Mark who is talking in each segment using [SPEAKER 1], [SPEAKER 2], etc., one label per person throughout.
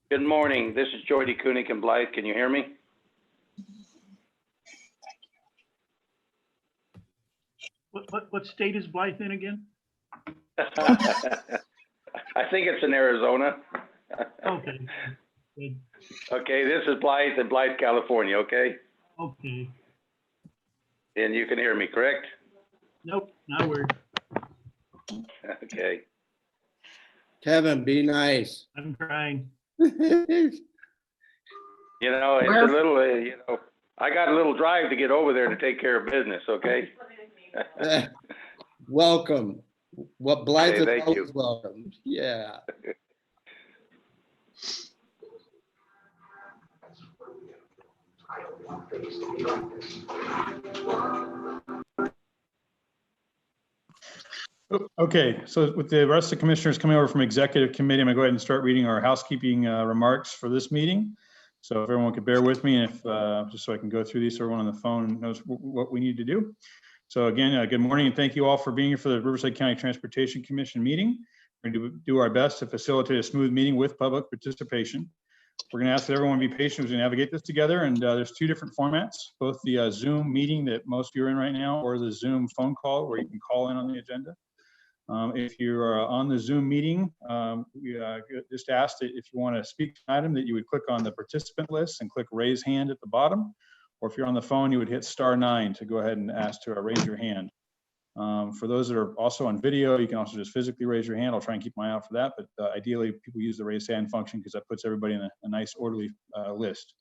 [SPEAKER 1] Good morning. This is Jordy Koenig and Blythe. Can you hear me?
[SPEAKER 2] What state is Blythe in again?
[SPEAKER 1] I think it's in Arizona.
[SPEAKER 2] Okay. Good.
[SPEAKER 1] Okay, this is Blythe in Blythe, California, okay?
[SPEAKER 2] Okay.
[SPEAKER 1] And you can hear me, correct?
[SPEAKER 2] Nope, not a word.
[SPEAKER 1] Okay.
[SPEAKER 3] Kevin, be nice.
[SPEAKER 2] I'm trying.
[SPEAKER 1] You know, it's a little, I got a little drive to get over there to take care of business, okay?
[SPEAKER 3] Welcome. What Blythe
[SPEAKER 1] Okay,
[SPEAKER 3] is
[SPEAKER 1] thank
[SPEAKER 3] always
[SPEAKER 1] you.
[SPEAKER 3] welcome. Yeah.
[SPEAKER 4] Okay, so with the rest of the commissioners coming over from executive committee, I'm gonna go ahead and start reading our housekeeping remarks for this meeting. So if everyone could bear with me, and if just so I can go through these, so everyone on the phone knows what we need to do. So again, good morning and thank you all for being here for the Riverside County Transportation Commission meeting. We're going to do our best to facilitate a smooth meeting with public participation. We're going to ask that everyone be patient as we navigate this together. And there's two different formats, both the Zoom meeting that most of you are in right now, or the Zoom phone call where you can call in on the agenda. If you're on the Zoom meeting, we just asked that if you want to speak to an item that you would click on the participant list and click raise hand at the bottom. Or if you're on the phone, you would hit *9 to go ahead and ask to raise your hand. For those that are also on video, you can also just physically raise your hand. I'll try and keep my eye out for that, but ideally people use the raise hand function because that puts everybody in a nice orderly list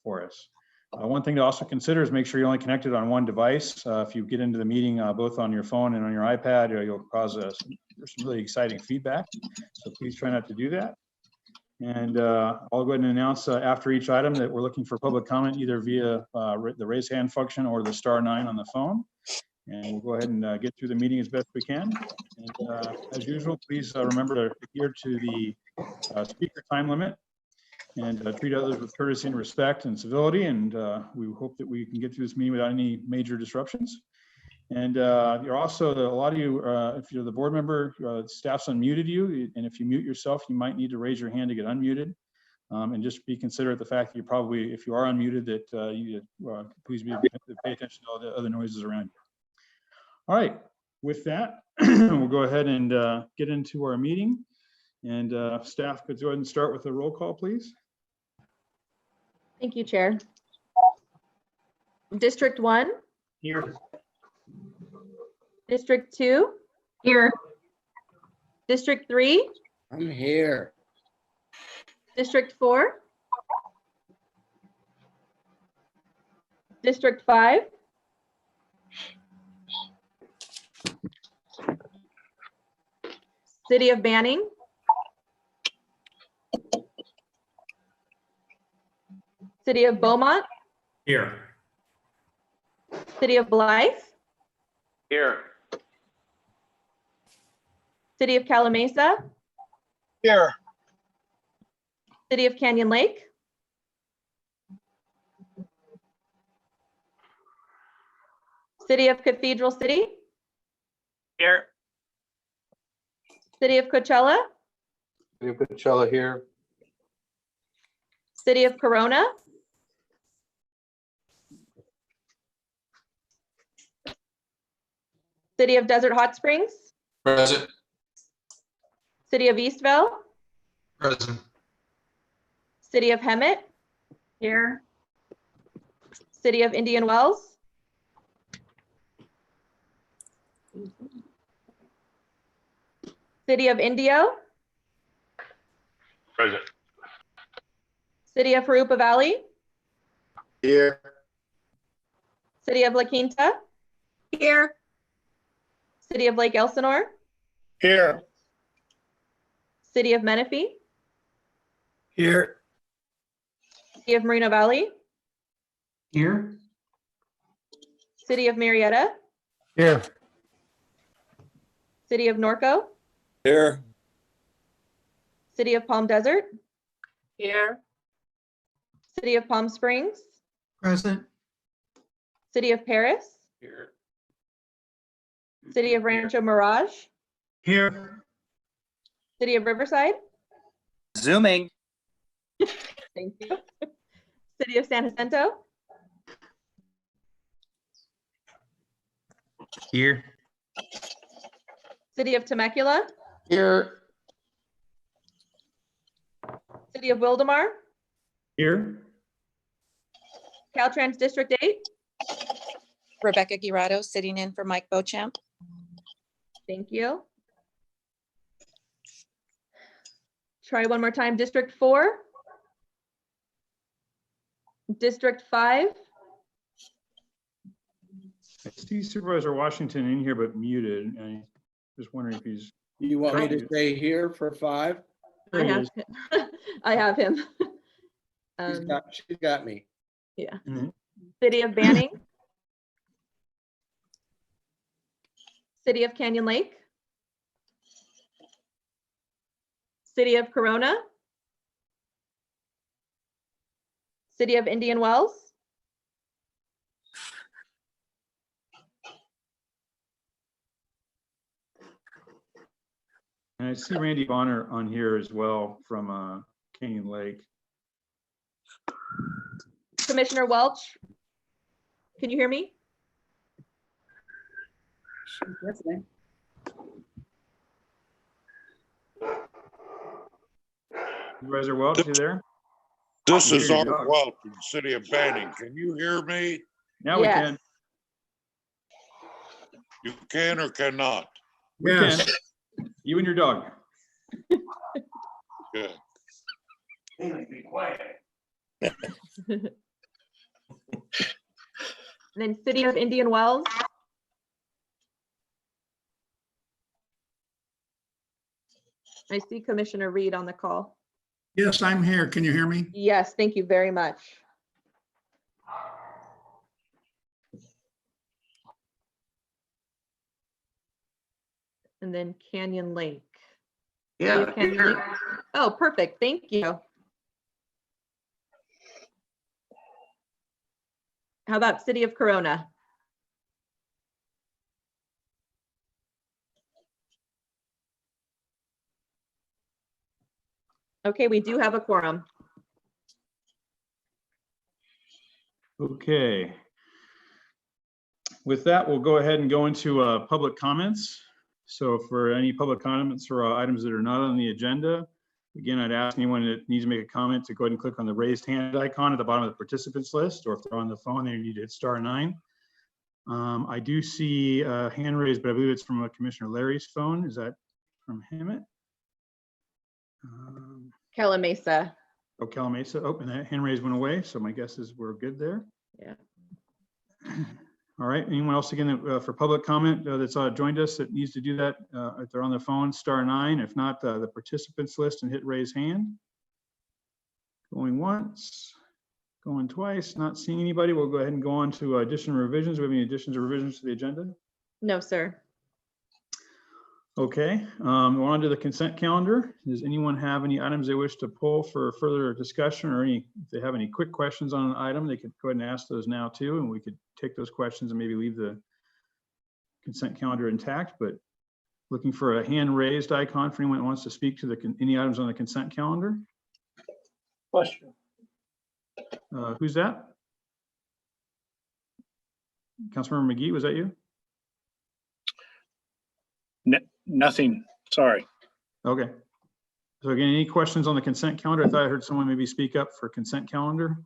[SPEAKER 4] for us. One thing to also consider is make sure you're only connected on one device. If you get into the meeting both on your phone and on your iPad, you'll cause some really exciting feedback. So please try not to do that. And I'll go ahead and announce after each item that we're looking for public comment either via the raise hand function or the *9 on the phone. And we'll go ahead and get through the meeting as best we can. And as usual, please remember to adhere to the speaker time limit and treat others with courtesy and respect and civility. And we hope that we can get through this meeting without any major disruptions. And you're also, a lot of you, if you're the board member, staff's unmuted you. And if you mute yourself, you might need to raise your hand to get unmuted. And just be considerate of the fact that you probably, if you are unmuted, that you please pay attention to all the other noises around you. All right, with that, we'll go ahead and get into our meeting. And staff could go ahead and start with a roll call, please.
[SPEAKER 5] Thank you, Chair. District 1.
[SPEAKER 2] Here.
[SPEAKER 5] District 2.
[SPEAKER 6] Here.
[SPEAKER 5] District 3.
[SPEAKER 3] I'm here.
[SPEAKER 5] District 4. District 5. City of Banning. City of Beaumont.
[SPEAKER 2] Here.
[SPEAKER 5] City of Blythe.
[SPEAKER 1] Here.
[SPEAKER 5] City of Calamasa.
[SPEAKER 7] Here.
[SPEAKER 5] City of Canyon Lake. City of Cathedral City.
[SPEAKER 7] Here.
[SPEAKER 5] City of Coachella.
[SPEAKER 7] City of Coachella here.
[SPEAKER 5] City of Corona. City of Desert Hot Springs.
[SPEAKER 7] Present.
[SPEAKER 5] City of Eastvale.
[SPEAKER 7] Present.
[SPEAKER 5] City of Hemet.
[SPEAKER 6] Here.
[SPEAKER 5] City of Indian Wells. City of Indio.
[SPEAKER 7] Present.
[SPEAKER 5] City of Harupa Valley.
[SPEAKER 7] Here.
[SPEAKER 5] City of La Quinta.
[SPEAKER 6] Here.
[SPEAKER 5] City of Lake Elsinore.
[SPEAKER 7] Here.
[SPEAKER 5] City of Menifee.
[SPEAKER 7] Here.
[SPEAKER 5] City of Moreno Valley.
[SPEAKER 2] Here.
[SPEAKER 5] City of Marietta.
[SPEAKER 7] Here.
[SPEAKER 5] City of Norco.
[SPEAKER 7] Here.
[SPEAKER 5] City of Palm Desert.
[SPEAKER 6] Here.
[SPEAKER 5] City of Palm Springs.
[SPEAKER 2] Present.
[SPEAKER 5] City of Paris.
[SPEAKER 7] Here.
[SPEAKER 5] City of Rancho Mirage.
[SPEAKER 2] Here.
[SPEAKER 5] City of Riverside.
[SPEAKER 8] Zooming.
[SPEAKER 5] Thank you. City of San Jacinto,
[SPEAKER 2] Here.
[SPEAKER 5] City of Temecula,
[SPEAKER 3] Here.
[SPEAKER 5] City of Wildemar,
[SPEAKER 4] Here.
[SPEAKER 5] Caltrans District 8.
[SPEAKER 8] Rebecca Girado, sitting in for Mike Beauchamp.
[SPEAKER 5] Thank you. Try one more time. District 4. District 5.
[SPEAKER 4] I see Supervisor Washington in here but muted, and I'm just wondering if he's.
[SPEAKER 3] You want me to stay here for 5?
[SPEAKER 5] I
[SPEAKER 4] There he
[SPEAKER 5] have,
[SPEAKER 4] is.
[SPEAKER 5] I have him.
[SPEAKER 3] She's got me.
[SPEAKER 5] Yeah.
[SPEAKER 4] Mhm.
[SPEAKER 5] City of Banning. City of Canyon Lake. City of Corona. City of Indian Wells.
[SPEAKER 4] And I see Randy Bonner on here as well from Canyon Lake.
[SPEAKER 5] Commissioner Welch. Can you hear me?
[SPEAKER 6] Listening.
[SPEAKER 4] Supervisor Welch, you there?
[SPEAKER 7] This is
[SPEAKER 4] Here you
[SPEAKER 7] Art
[SPEAKER 4] go.
[SPEAKER 7] Welch in the city of Banning. Can you hear me?
[SPEAKER 4] Now we
[SPEAKER 5] Yes.
[SPEAKER 4] can.
[SPEAKER 7] You can or cannot?
[SPEAKER 4] We can. You and your dog.
[SPEAKER 7] Good.
[SPEAKER 5] And then City of Indian Wells. I see Commissioner Reed on the call.
[SPEAKER 2] Yes, I'm here. Can you hear me?
[SPEAKER 5] Yes, thank you very much. And then Canyon Lake. City of Canyon Lake. Oh, perfect. Thank you. How about City of Corona? Okay, we do have a quorum.
[SPEAKER 4] Okay. With that, we'll go ahead and go into public comments. So for any public comments for items that are not on the agenda, again, I'd ask anyone that needs to make a comment to go ahead and click on the raised hand icon at the bottom of the participants list, or if they're on the phone, they need to hit *9. I do see a hand raised, but I believe it's from Commissioner Larry's phone. Is that from him?
[SPEAKER 5] Calamasa.
[SPEAKER 4] Oh, Calamasa. Oh, and that hand raise went away. So my guess is we're good there.
[SPEAKER 5] Yeah.
[SPEAKER 4] All right. Anyone else again for public comment that's joined us that needs to do that? If they're on their phone, *9. If not, the participants list and hit raise hand. Going once, going twice, not seeing anybody. We'll go ahead and go on to addition revisions. Do we have any additions or revisions to the agenda?
[SPEAKER 5] No, sir.
[SPEAKER 4] Okay, on to the consent calendar. Does anyone have any items they wish to pull for further discussion, or if they have any quick questions on an item, they could go ahead and ask those now too, and we could take those questions and maybe leave the consent calendar intact, but looking for a hand raised icon for anyone that wants to speak to any items on the consent calendar.
[SPEAKER 7] Question.
[SPEAKER 4] Who's that? Councilmember McGee, was that you?
[SPEAKER 9] Nothing, sorry.
[SPEAKER 4] Okay. So again, any questions on the consent calendar? I thought I heard someone maybe speak up for consent calendar.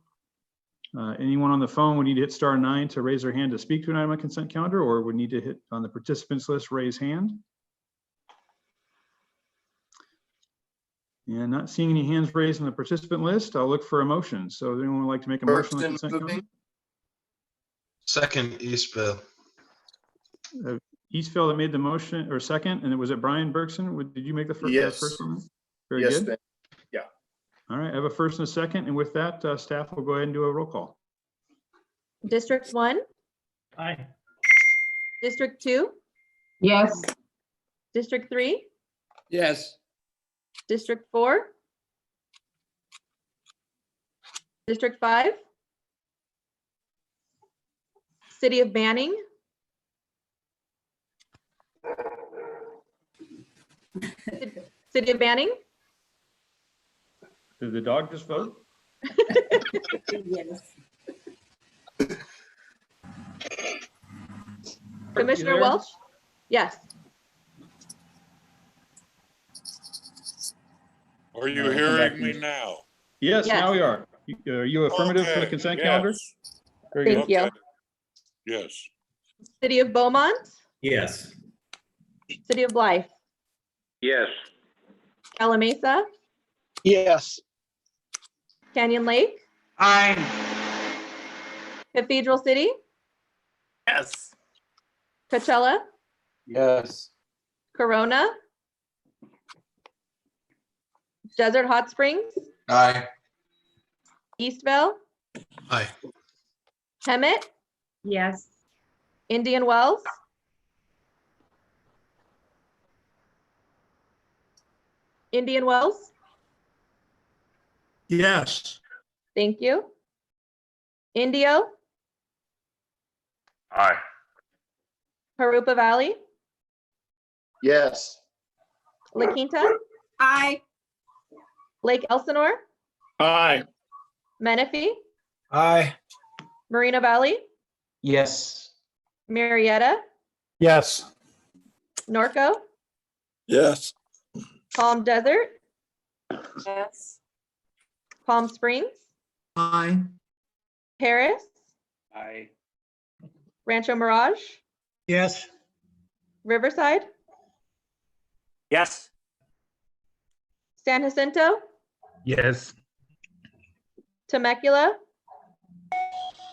[SPEAKER 4] Anyone on the phone would need to hit *9 to raise their hand to speak to an item on consent calendar, or would need to hit on the participants list, raise hand. And not seeing any hands raised on the participant list, I'll look for a motion. So does anyone would like to make a motion on the consent calendar?
[SPEAKER 10] Second, Eastville.
[SPEAKER 4] Eastville that made the motion, or second, and was it Brian Bergson? Did you make the first?
[SPEAKER 7] Yes.
[SPEAKER 4] First one? Very
[SPEAKER 7] Yes,
[SPEAKER 4] good.
[SPEAKER 7] ma'am. Yeah.
[SPEAKER 4] All right, I have a first and a second, and with that, staff will go ahead and do a roll call.
[SPEAKER 5] District 1,
[SPEAKER 2] Aye.
[SPEAKER 5] District 2,
[SPEAKER 6] Yes.
[SPEAKER 5] District 3,
[SPEAKER 3] Yes.
[SPEAKER 5] District 4, District 5, City of Banning, City of Banning,
[SPEAKER 4] Did the dog just vote?
[SPEAKER 6] Yes.
[SPEAKER 5] Commissioner
[SPEAKER 4] there?
[SPEAKER 5] Welch? Yes.
[SPEAKER 7] Are you
[SPEAKER 4] I'll come back
[SPEAKER 7] hearing
[SPEAKER 4] to
[SPEAKER 7] me
[SPEAKER 4] you.
[SPEAKER 7] now?
[SPEAKER 4] Yes,
[SPEAKER 5] Yes.
[SPEAKER 4] now we are. Are you affirmative for the
[SPEAKER 7] Okay,
[SPEAKER 4] consent calendar?
[SPEAKER 7] yes,
[SPEAKER 4] Very good.
[SPEAKER 5] Thank you.
[SPEAKER 7] Okay. Yes.
[SPEAKER 5] City of Beaumont?
[SPEAKER 2] Yes.
[SPEAKER 5] City of Blythe?
[SPEAKER 1] Yes.
[SPEAKER 5] Calamasa?
[SPEAKER 3] Yes.
[SPEAKER 5] Canyon Lake?
[SPEAKER 3] Aye.
[SPEAKER 5] Cathedral City?
[SPEAKER 2] Yes.
[SPEAKER 5] Coachella?
[SPEAKER 3] Yes.
[SPEAKER 5] Corona? Desert Hot Springs?
[SPEAKER 3] Aye.
[SPEAKER 5] Eastvale?
[SPEAKER 2] Aye.
[SPEAKER 5] Hemet?
[SPEAKER 6] Yes.
[SPEAKER 5] Indian Wells? Indian Wells?
[SPEAKER 2] Yes.
[SPEAKER 5] Thank you. Indio?
[SPEAKER 7] Aye.
[SPEAKER 5] Harupa Valley?
[SPEAKER 3] Yes.
[SPEAKER 5] La Quinta?
[SPEAKER 6] Aye.
[SPEAKER 5] Lake Elsinore?
[SPEAKER 9] Aye.
[SPEAKER 5] Menifee?
[SPEAKER 3] Aye.
[SPEAKER 5] Marina Valley?
[SPEAKER 3] Yes.
[SPEAKER 5] Marietta?
[SPEAKER 9] Yes.
[SPEAKER 5] Norco?
[SPEAKER 3] Yes.
[SPEAKER 5] Palm Desert?
[SPEAKER 6] Yes.
[SPEAKER 5] Palm Springs?
[SPEAKER 2] Aye.
[SPEAKER 5] Paris?
[SPEAKER 1] Aye.
[SPEAKER 5] Rancho Mirage?
[SPEAKER 2] Yes.
[SPEAKER 5] Riverside?
[SPEAKER 2] Yes.
[SPEAKER 5] San Jacinto?
[SPEAKER 2] Yes.
[SPEAKER 5] Temecula?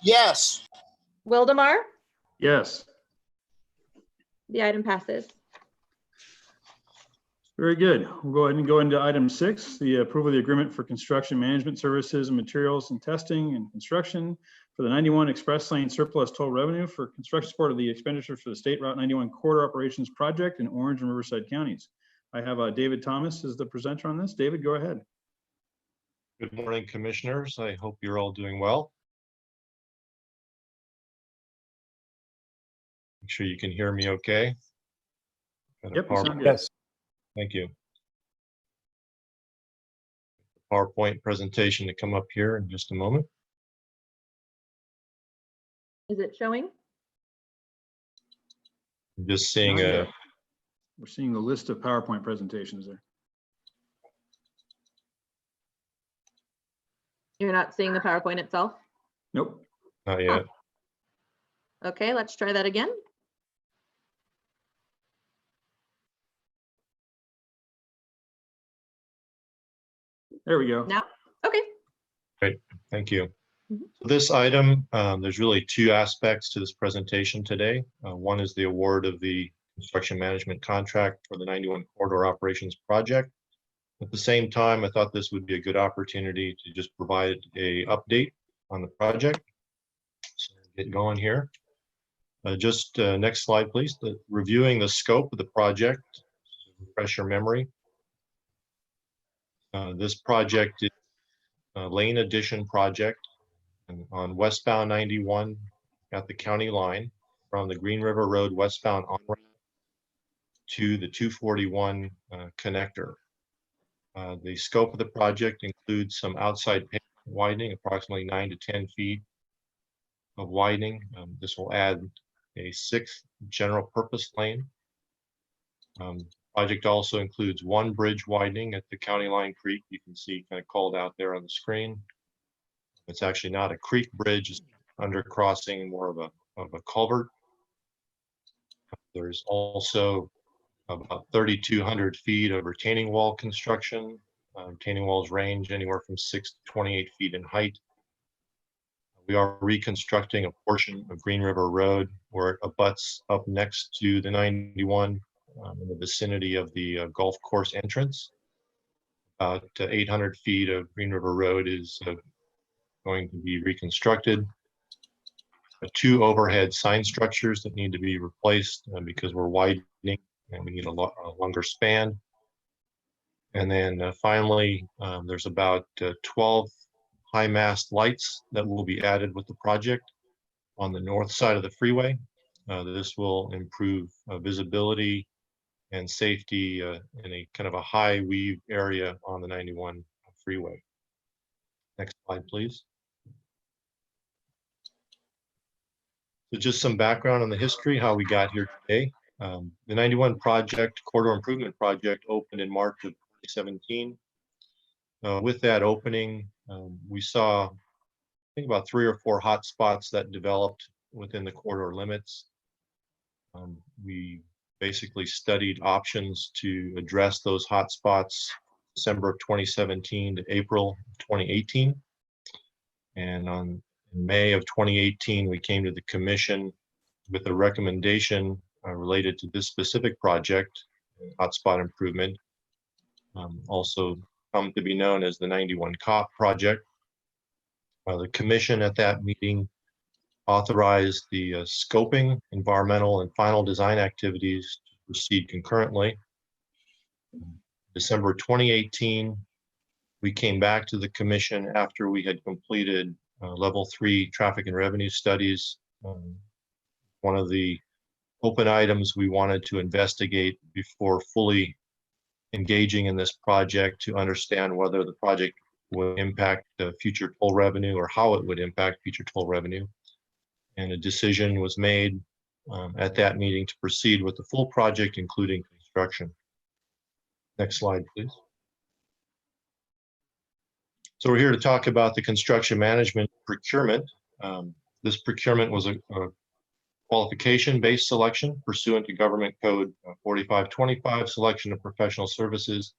[SPEAKER 3] Yes.
[SPEAKER 5] Wildemar?
[SPEAKER 4] Yes.
[SPEAKER 5] The item passes.
[SPEAKER 4] Very good. We'll go ahead and go into item 6, the approval of the agreement for construction management services and materials and testing and construction for the 91 Express Lane surplus toll revenue for construction support of the expenditures for the State Route 91 corridor operations project in Orange and Riverside counties. I have David Thomas as the presenter on this. David, go ahead.
[SPEAKER 10] Good morning, commissioners. I hope you're all doing well. Make sure you can hear me okay. Got a
[SPEAKER 4] Yep, you sound good.
[SPEAKER 9] Yes.
[SPEAKER 10] Thank you. PowerPoint presentation to come up here in just a moment.
[SPEAKER 5] Is it showing?
[SPEAKER 10] I'm just seeing
[SPEAKER 4] Not
[SPEAKER 10] a,
[SPEAKER 4] yet. We're seeing the list of PowerPoint presentations there.
[SPEAKER 5] You're not seeing the PowerPoint itself?
[SPEAKER 4] Nope.
[SPEAKER 10] not yet.
[SPEAKER 5] Okay, let's try that again.
[SPEAKER 4] There we go.
[SPEAKER 5] Now, okay.
[SPEAKER 10] Thank you.
[SPEAKER 5] Mhm.
[SPEAKER 10] This item, there's really two aspects to this presentation today. One is the award of the construction management contract for the 91 corridor operations project. At the same time, I thought this would be a good opportunity to just provide a update on the project. So get going here. Just next slide, please. Reviewing the scope of the project, to refresh your memory. This project is a lane addition project on westbound 91 at the county line from the Green River Road westbound on-ramp to the 241 connector. The scope of the project includes some outside pavement widening, approximately 9 to 10 feet of widening. This will add a 6th general purpose lane. Project also includes one bridge widening at the County Line Creek. You can see kind of called out there on the screen. It's actually not a creek bridge, it's under crossing, more of a culvert. There's also about 3,200 feet of retaining wall construction. Retaining walls range anywhere from 6 to 28 feet in height. We are reconstructing a portion of Green River Road where it abuts up next to the 91 in the vicinity of the golf course entrance. About 800 feet of Green River Road is going to be reconstructed. 2 overhead sign structures that need to be replaced because we're widening and we need a longer span. And then finally, there's about 12 high mast lights that will be added with the project on the north side of the freeway. This will improve visibility and safety in a kind of a high weave area on the 91 freeway. Next slide, please. So just some background on the history, how we got here today. The 91 project, corridor improvement project, opened in March of 2017. With that opening, we saw, I think, about 3 or 4 hot spots that developed within the corridor limits. We basically studied options to address those hot spots December of 2017 to April 2018. And in May of 2018, we came to the commission with a recommendation related to this specific project, hotspot improvement, also come to be known as the 91 COP project. The commission at that meeting authorized the scoping, environmental, and final design activities to proceed concurrently. December 2018, we came back to the commission after we had completed level 3 traffic and revenue studies. One of the open items we wanted to investigate before fully engaging in this project to understand whether the project would impact future toll revenue or how it would impact future toll revenue. And a decision was made at that meeting to proceed with the full project, including construction. Next slide, please. So we're here to talk about the construction management procurement. This procurement was a qualification-based selection pursuant to Government Code 4525, selection of professional services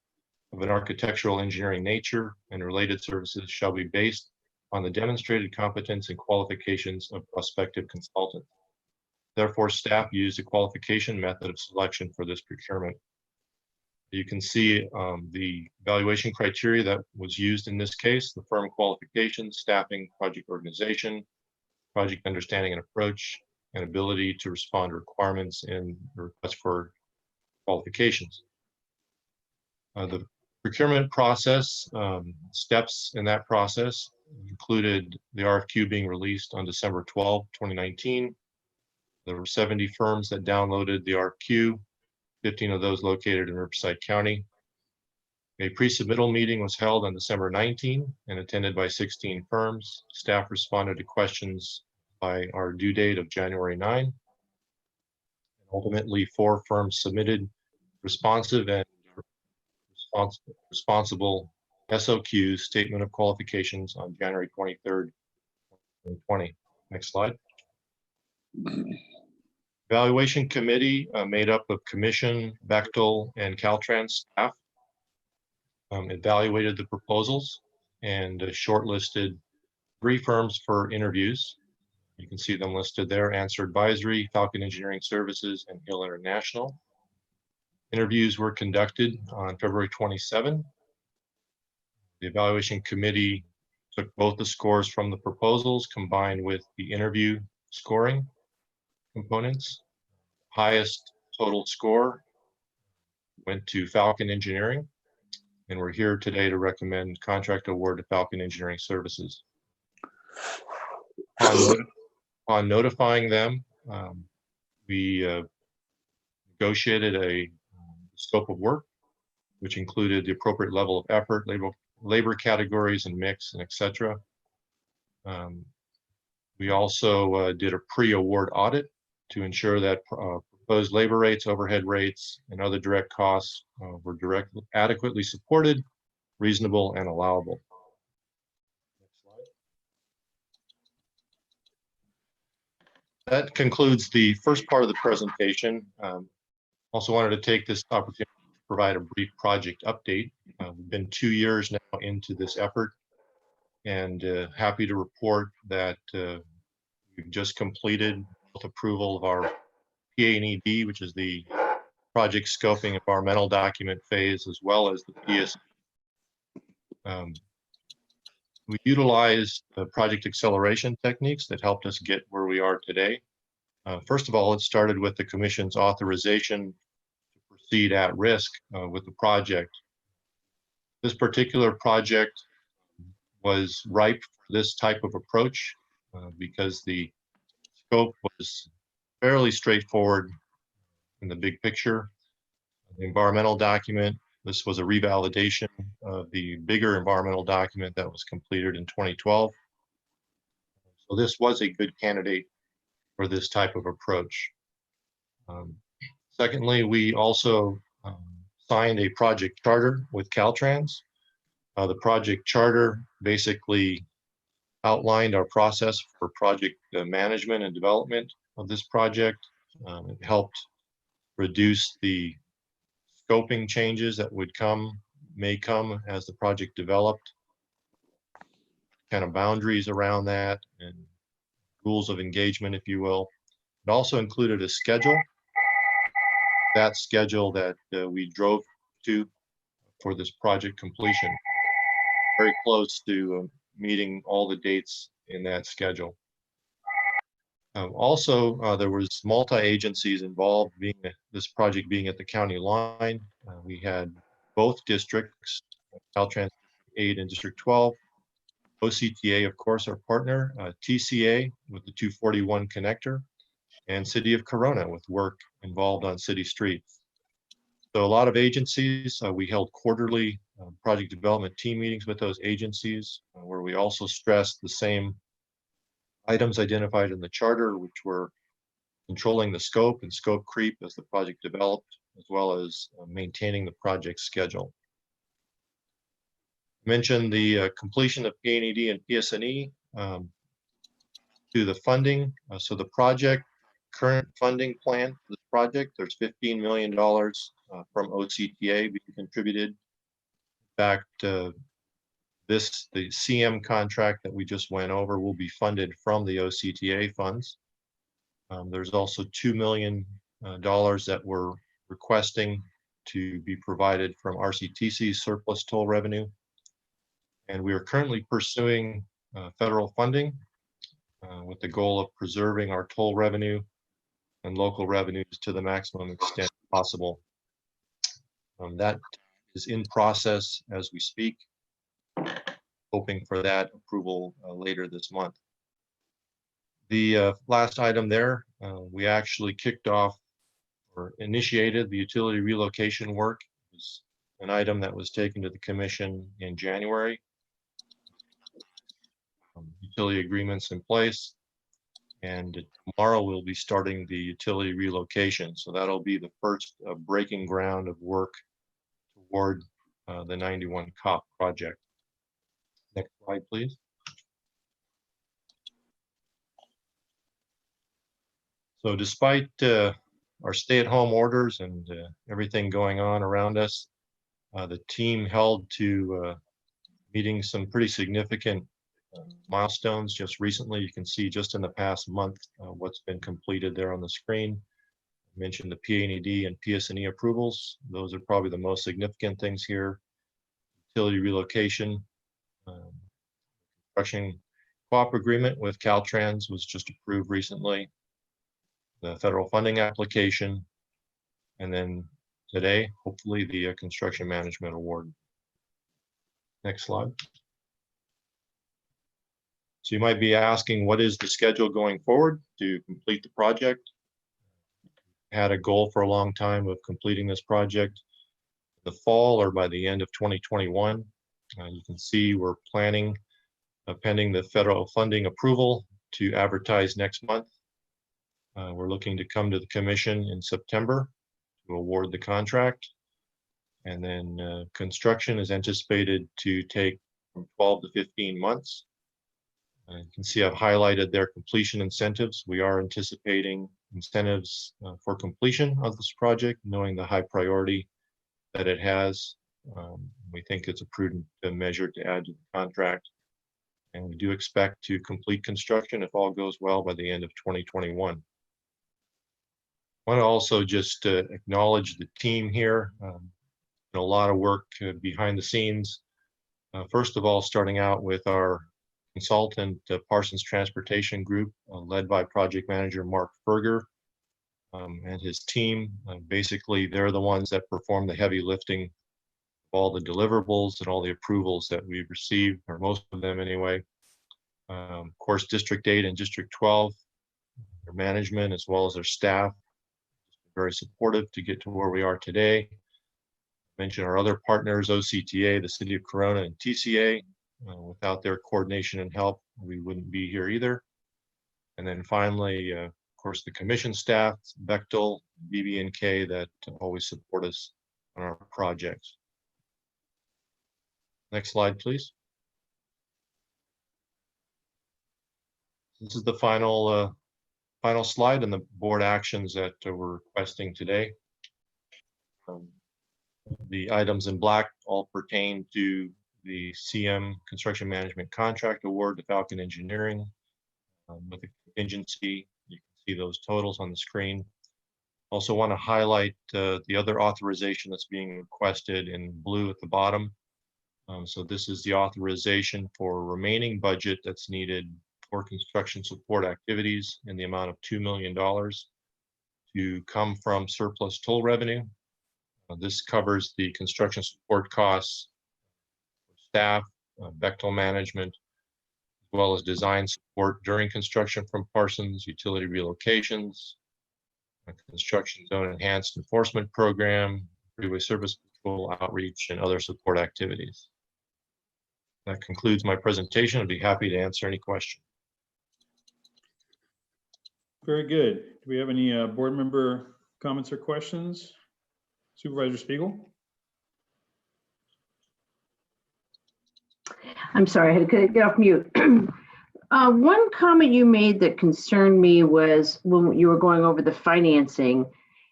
[SPEAKER 10] of an architectural engineering nature and related services shall be based on the demonstrated competence and qualifications of prospective consultants. Therefore, staff used a qualification method of selection for this procurement. You can see the evaluation criteria that was used in this case: the firm qualifications, staffing, project organization, project understanding and approach, and ability to respond to requirements in the request for qualifications. The procurement process, steps in that process included the RFQ being released on December 12, 2019. There were 70 firms that downloaded the RFQ, 15 of those located in Riverside County. A pre-submittal meeting was held on December 19 and attended by 16 firms. Staff responded to questions by our due date of January 9. Ultimately, 4 firms submitted responsive and responsible SOQs, Statement of Qualifications, on January 23rd, 2020. Next slide. Evaluation committee made up of commission, Bechtel, and Caltrans staff evaluated the proposals and shortlisted 3 firms for interviews. You can see them listed there: Answer Advisory, Falcon Engineering Services, and Hill International. Interviews were conducted on February 27. The evaluation committee took both the scores from the proposals combined with the interview scoring components. Highest total score went to Falcon Engineering, and we're here today to recommend contract award to Falcon Engineering Services. On notifying them, we negotiated a scope of work, which included the appropriate level of effort, labor categories and mix, and etc. We also did a pre-award audit to ensure that proposed labor rates, overhead rates, and other direct costs were adequately supported, reasonable, and allowable. Next slide. That concludes the first part of the presentation. Also wanted to take this opportunity to provide a brief project update. We've been 2 years now into this effort, and happy to report that we've just completed approval of our PA&ED, which is the project scoping environmental document phase, as well as the PS. We utilized project acceleration techniques that helped us get where we are today. First of all, it started with the Commission's authorization to proceed at risk with the project. This particular project was ripe for this type of approach because the scope was fairly straightforward in the big picture. The environmental document This was a revalidation of the bigger environmental document that was completed in 2012. So this was a good candidate for this type of approach. Secondly, we also signed a project charter with Caltrans. The project charter basically outlined our process for project management and development of this project. It helped reduce the scoping changes that may come as the project developed, kind of boundaries around that and rules of engagement, if you will. It also included a schedule, that schedule that we drove to for this project completion, very close to meeting all the dates in that schedule. Also, there was multi-agencies involved, this project being at the county line. We had both districts, Caltrans 8 and District 12, OCTA, of course, our partner, TCA with the 241 connector, and City of Corona with work involved on city streets. So a lot of agencies, we held quarterly project development team meetings with those agencies, where we also stressed the same items identified in the charter, which were controlling the scope and scope creep as the project developed, as well as maintaining the project schedule. I mentioned the completion of PNED and PSNE to the funding. So the project current funding plan for this project, there's $15 million from OCTA being contributed. In fact, the CM contract that we just went over will be funded from the OCTA funds. There's also $2 million that we're requesting to be provided from RCTC surplus toll revenue. And we are currently pursuing federal funding with the goal of preserving our toll revenue and local revenues to the maximum extent possible. That is in process as we speak, hoping for that approval later this month. The last item there, we actually kicked off or initiated the utility relocation work. It was an item that was taken to the commission in January. Utility agreements in place, and tomorrow we'll be starting the utility relocation. So that'll be the first breaking ground of work toward the 91 COP project. Next slide, please. So despite our stay-at-home orders and everything going on around us, the team held to meeting some pretty significant milestones just recently. You can see just in the past month what's been completed there on the screen. I mentioned the PNED and PSNE approvals. Those are probably the most significant things here. Utility relocation, construction co-op agreement with Caltrans was just approved recently. The federal funding application, and then today, hopefully, the construction management award. Next slide. So you might be asking, what is the schedule going forward to complete the project? Had a goal for a long time of completing this project the fall or by the end of 2021. You can see we're planning, pending the federal funding approval, to advertise next month. We're looking to come to the commission in September to award the contract. And then construction is anticipated to take from 12 to 15 months. You can see I've highlighted their completion incentives. We are anticipating incentives for completion of this project, knowing the high priority that it has. We think it's a prudent measure to add to the contract. And we do expect to complete construction, if all goes well, by the end of 2021. I want to also just acknowledge the team here. A lot of work behind the scenes. First of all, starting out with our consultant, Parsons Transportation Group, led by project manager Mark Ferger and his team. Basically, they're the ones that perform the heavy lifting of all the deliverables and all the approvals that we've received, or most of them anyway. Of course, District 8 and District 12, their management as well as their staff, very supportive to get to where we are today. Mention our other partners, OCTA, the City of Corona, and TCA. Without their coordination and help, we wouldn't be here either. And then finally, of course, the commission staff, Bechtel, BB&K, that always support us on our projects. Next slide, please. This is the final slide and the board actions that we're requesting today. The items in black all pertain to the CM Construction Management Contract Award to Falcon Engineering with a contingency. You can see those totals on the screen. Also want to highlight the other authorization that's being requested in blue at the bottom. So this is the authorization for remaining budget that's needed for construction support activities in the amount of $2 million to come from surplus toll revenue. This covers the construction support costs, staff, Bechtel management, as well as design support during construction from Parsons, utility relocations, a construction zone enhanced enforcement program, freeway service patrol outreach, and other support activities. That concludes my presentation. I'd be happy to answer any question.
[SPEAKER 4] Very good. Do we have any board member comments or questions? Supervisor Spiegel?
[SPEAKER 11] I'm sorry, I had to get off mute. One comment you made that concerned me was when you were going over the financing,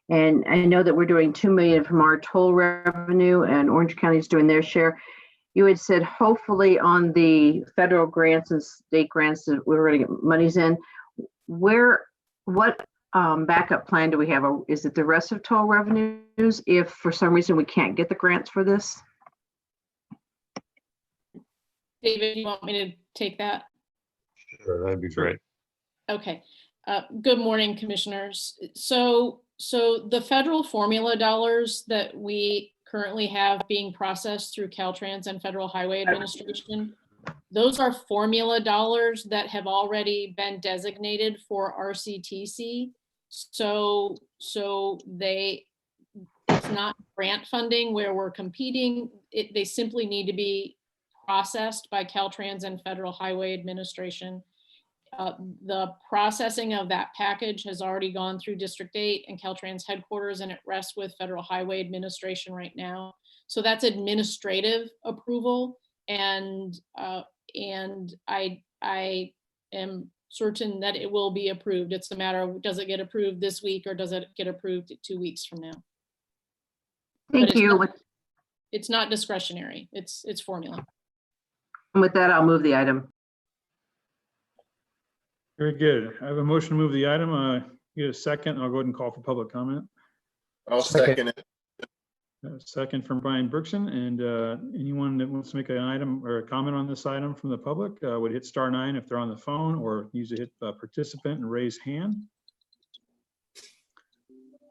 [SPEAKER 11] and I know that we're doing $2 million from our toll revenue and Orange County is doing their share. You had said hopefully on the federal grants and state grants that we're going to get monies in. What backup plan do we have? Is it the rest of toll revenues if for some reason we can't get the grants for this?
[SPEAKER 6] David, you want me to take that?
[SPEAKER 10] Sure, that'd be great.
[SPEAKER 6] Okay. Good morning, commissioners. So the federal formula dollars that we currently have being processed through Caltrans and Federal Highway Administration, those are formula dollars that have already been designated for RCTC. So it's not grant funding where we're competing. They simply need to be processed by Caltrans and Federal Highway Administration. The processing of that package has already gone through District 8 and Caltrans headquarters, and it rests with Federal Highway Administration right now. So that's administrative approval, and I am certain that it will be approved. It's a matter of, does it get approved this week or does it get approved 2 weeks from now?
[SPEAKER 11] Thank you.
[SPEAKER 6] It's not discretionary. It's formula.
[SPEAKER 11] With that, I'll move the item.
[SPEAKER 4] Very good. I have a motion to move the item. Get a second. I'll go ahead and call for public comment.
[SPEAKER 3] I'll second it.
[SPEAKER 4] A second from Brian Bergson, and anyone that wants to make an item or a comment on this item from the public would hit *9 if they're on the phone, or use a hit participant and raise hand.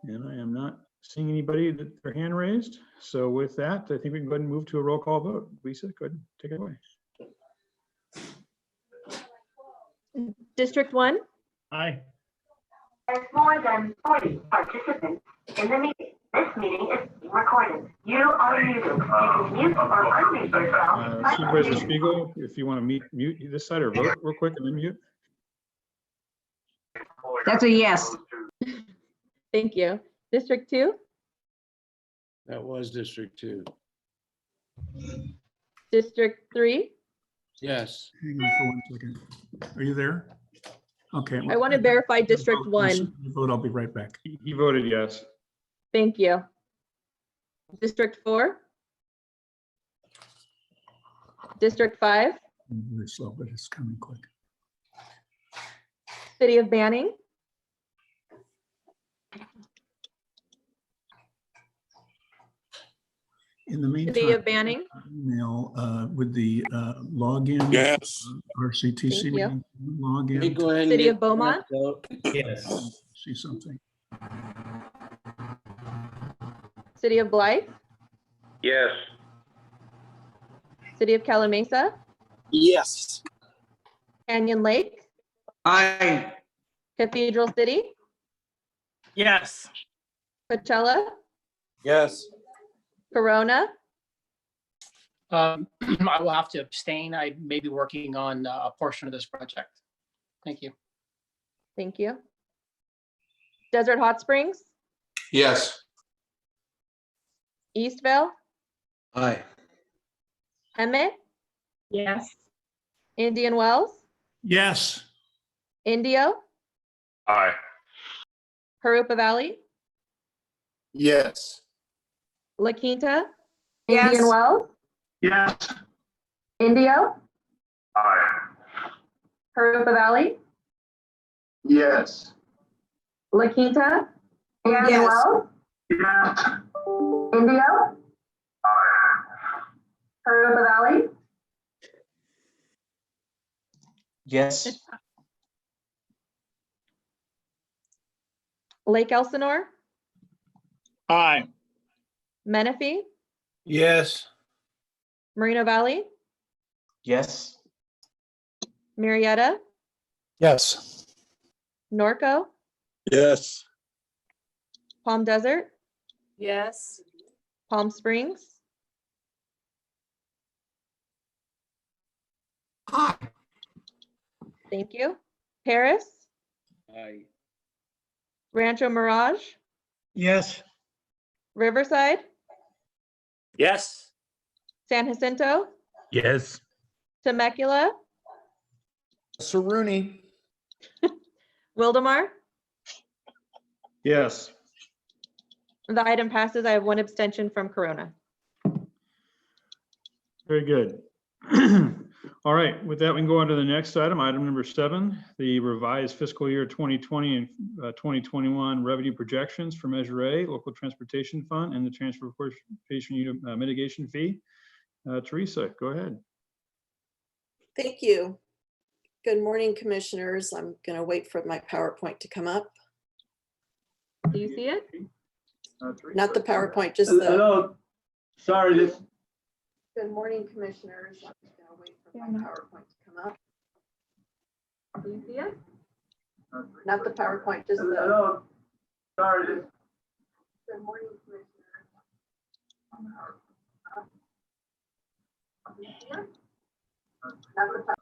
[SPEAKER 4] And I am not seeing anybody that their hand raised. So with that, I think we can go ahead and move to a roll call vote. Lisa, go ahead and take it away.
[SPEAKER 5] District 1,
[SPEAKER 4] Aye.
[SPEAKER 12] There's more than 40 participants in the meeting. This meeting is being recorded. You are muted. You can mute or unmute yourself.
[SPEAKER 4] Supervisor Spiegel, if you want to mute this side or vote real quick and then mute.
[SPEAKER 11] That's a yes.
[SPEAKER 5] thank you. District 2,
[SPEAKER 3] That was District 2.
[SPEAKER 5] District 3.
[SPEAKER 3] Yes.
[SPEAKER 2] Hang on for 1 second. Are you there? Okay.
[SPEAKER 5] I want to verify District 1.
[SPEAKER 2] Vote, I'll be right back.
[SPEAKER 4] He voted yes.
[SPEAKER 5] Thank you. District 4. District 5,
[SPEAKER 2] Very slow, but it's coming quick.
[SPEAKER 5] City of Banning.
[SPEAKER 2] In the meantime,
[SPEAKER 5] City of Banning.
[SPEAKER 2] email with the login.
[SPEAKER 7] Yes.
[SPEAKER 2] RCTC
[SPEAKER 5] Thank you.
[SPEAKER 2] meeting, login.
[SPEAKER 3] Go ahead and
[SPEAKER 5] City
[SPEAKER 3] get
[SPEAKER 5] of Beaumont.
[SPEAKER 3] that vote.
[SPEAKER 9] Yes.
[SPEAKER 2] See something.
[SPEAKER 5] City of Blythe.
[SPEAKER 1] Yes.
[SPEAKER 5] City of Calamasa.
[SPEAKER 3] Yes.
[SPEAKER 5] Canyon Lake.
[SPEAKER 3] Aye.
[SPEAKER 5] Cathedral City.
[SPEAKER 9] Yes.
[SPEAKER 5] Coachella.
[SPEAKER 3] Yes.
[SPEAKER 5] Corona,
[SPEAKER 13] I will have to abstain. I may be working on a portion of this project. Thank you.
[SPEAKER 5] thank you. Desert Hot Springs,
[SPEAKER 3] Yes.
[SPEAKER 5] Eastvale,
[SPEAKER 3] Aye.
[SPEAKER 5] Emmett,
[SPEAKER 11] Yes.
[SPEAKER 5] Indian Wells,
[SPEAKER 2] Yes.
[SPEAKER 5] Indio,
[SPEAKER 7] Aye.
[SPEAKER 5] Harupa Valley,
[SPEAKER 3] Yes.
[SPEAKER 5] La Quinta,
[SPEAKER 11] Indian Wells,
[SPEAKER 9] Yes.
[SPEAKER 11] Indio,
[SPEAKER 7] Aye.
[SPEAKER 11] Harupa Valley,
[SPEAKER 3] Yes.
[SPEAKER 11] La Quinta, Indian Wells,
[SPEAKER 9] Yes.
[SPEAKER 11] Indio, Harupa Valley,
[SPEAKER 3] Yes.
[SPEAKER 5] Lake Elsinore,
[SPEAKER 9] Aye.
[SPEAKER 5] Menifee,
[SPEAKER 3] Yes.
[SPEAKER 5] Moreno Valley,
[SPEAKER 3] Yes.
[SPEAKER 5] Marietta,
[SPEAKER 9] Yes.
[SPEAKER 5] Norco,
[SPEAKER 3] Yes.
[SPEAKER 5] Palm Desert,
[SPEAKER 8] Yes.
[SPEAKER 5] Palm Springs,
[SPEAKER 3] Aye.
[SPEAKER 5] thank you. Paris,
[SPEAKER 3] Aye.
[SPEAKER 5] Rancho Mirage,
[SPEAKER 9] Yes.
[SPEAKER 5] Riverside,
[SPEAKER 9] Yes.
[SPEAKER 5] San Jacinto,
[SPEAKER 2] Yes.
[SPEAKER 5] Temecula,
[SPEAKER 3] Saruni.
[SPEAKER 5] Wildemar.
[SPEAKER 4] Yes.
[SPEAKER 5] The item passes. I have one abstention from Corona.
[SPEAKER 4] Very good. All right, with that, we can go on to the next item, item number 7, the revised fiscal year 2020 and 2021 revenue projections for Measure A, Local Transportation Fund, and the Transportation Unit Mitigation Fee. Teresa, go ahead.
[SPEAKER 8] Thank you. Good morning, commissioners. I'm going to wait for my PowerPoint to come up.
[SPEAKER 5] Do you see it?
[SPEAKER 8] Not the PowerPoint, just the.
[SPEAKER 9] Hello. Sorry, this.
[SPEAKER 8] Good morning, commissioners. I'm just going to wait for my PowerPoint to come up.
[SPEAKER 5] Do you see it?
[SPEAKER 8] Not the PowerPoint, just the.
[SPEAKER 9] Hello. Sorry, this.
[SPEAKER 8] Good morning, commissioners. Do you see it? Not the.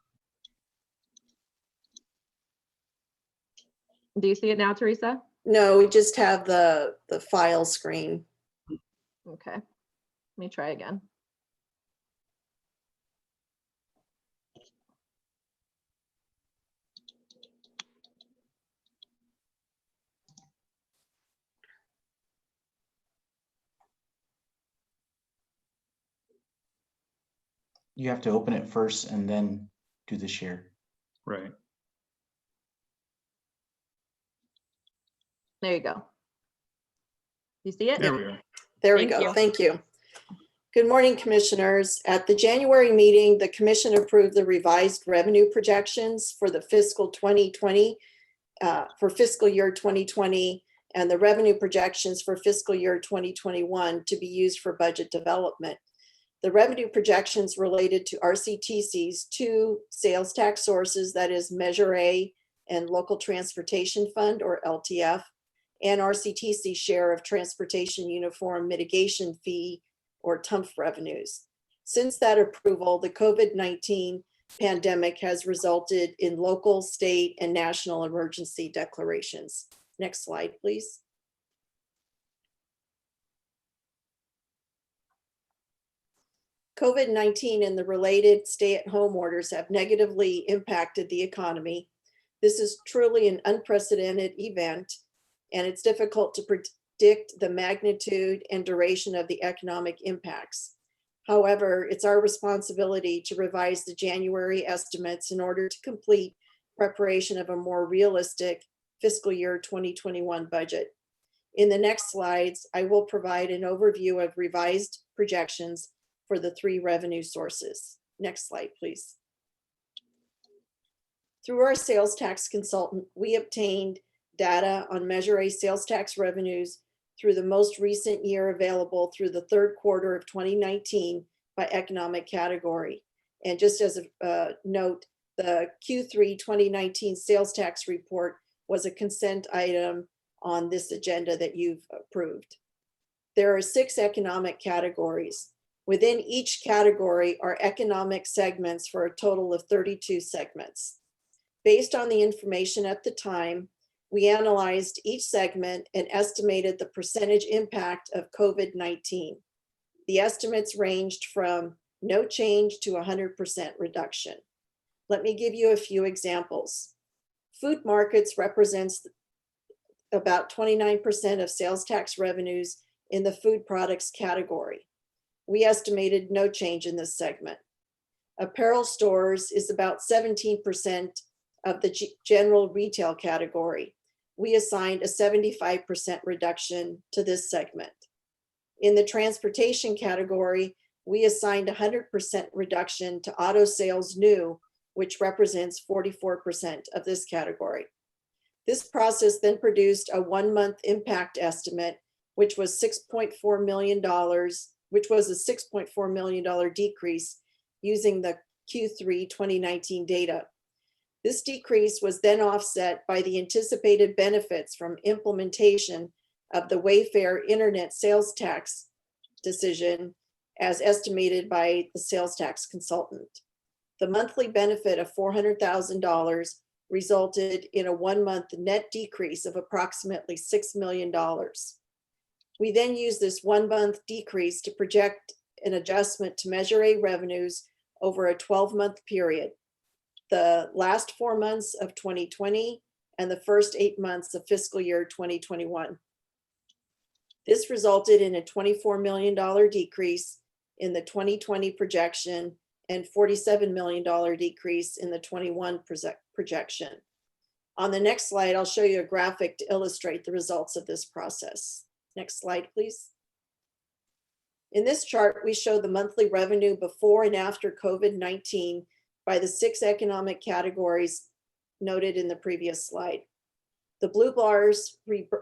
[SPEAKER 5] Do you see it now, Teresa?
[SPEAKER 8] No, we just have the file screen.
[SPEAKER 5] Okay, let me try again.
[SPEAKER 3] You have to open it first and then do the share.
[SPEAKER 4] Right.
[SPEAKER 5] There you go. You see it?
[SPEAKER 4] There we are.
[SPEAKER 8] There we
[SPEAKER 5] Thank
[SPEAKER 8] go.
[SPEAKER 5] you.
[SPEAKER 8] Thank you. Good morning, commissioners. At the January meeting, the commission approved the revised revenue projections for the fiscal 2020, for fiscal year 2020, and the revenue projections for fiscal year 2021 to be used for budget development. The revenue projections related to RCTC's 2 sales tax sources, that is Measure A and Local Transportation Fund, or LTF, and RCTC share of Transportation Uniform Mitigation Fee, or TUMF revenues. Since that approval, the COVID-19 pandemic has resulted in local, state, and national emergency declarations. Next slide, please. COVID-19 and the related stay-at-home orders have negatively impacted the economy. This is truly an unprecedented event, and it's difficult to predict the magnitude and duration of the economic impacts. However, it's our responsibility to revise the January estimates in order to complete preparation of a more realistic fiscal year 2021 budget. In the next slides, I will provide an overview of revised projections for the 3 revenue sources. Next slide, please. Through our sales tax consultant, we obtained data on Measure A sales tax revenues through the most recent year available through the 3rd quarter of 2019 by economic category. And just as a note, the Q3 2019 sales tax report was a consent item on this agenda that you've approved. There are 6 economic categories. Within each category are economic segments for a total of 32 segments. Based on the information at the time, we analyzed each segment and estimated the percentage impact of COVID-19. The estimates ranged from no change to 100% reduction. Let me give you a few examples. Food markets represents about 29% of sales tax revenues in the food products category. We estimated no change in this segment. Apparel stores is about 17% of the general retail category. We assigned a 75% reduction to this segment. In the transportation category, we assigned 100% reduction to auto sales new, which represents 44% of this category. This process then produced a 1-month impact estimate, which was $6.4 million, which was a $6.4 million decrease using the Q3 2019 data. This decrease was then offset by the anticipated benefits from implementation of the Wayfair internet sales tax decision as estimated by the sales tax consultant. The monthly benefit of $400,000 resulted in a 1-month net decrease of approximately $6 million. We then used this 1-month decrease to project an adjustment to Measure A revenues over a 12-month period, the last 4 months of 2020 and the first 8 months of fiscal year 2021. This resulted in a $24 million decrease in the 2020 projection and $47 million decrease in the 21 projection. On the next slide, I'll show you a graphic to illustrate the results of this process. Next slide, please. In this chart, we show the monthly revenue before and after COVID-19 by the 6 economic categories noted in the previous slide. The blue bars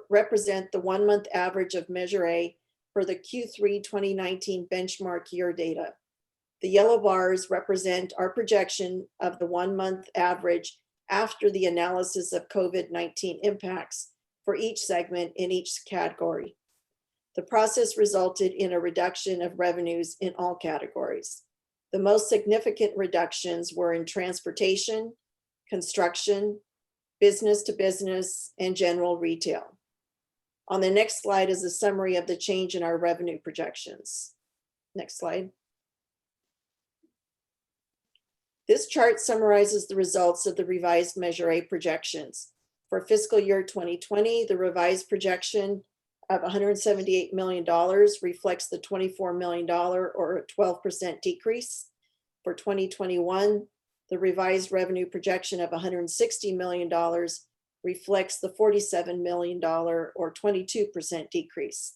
[SPEAKER 8] represent the 1-month average of Measure A for the Q3 2019 benchmark year data. The yellow bars represent our projection of the 1-month average after the analysis of COVID-19 impacts for each segment in each category. The process resulted in a reduction of revenues in all categories. The most significant reductions were in transportation, construction, business to business, and general retail. On the next slide is a summary of the change in our revenue projections. Next slide. This chart summarizes the results of the revised Measure A projections. For fiscal year 2020, the revised projection of $178 million reflects the $24 million or a 12% decrease. For 2021, the revised revenue projection of $160 million reflects the $47 million or 22% decrease.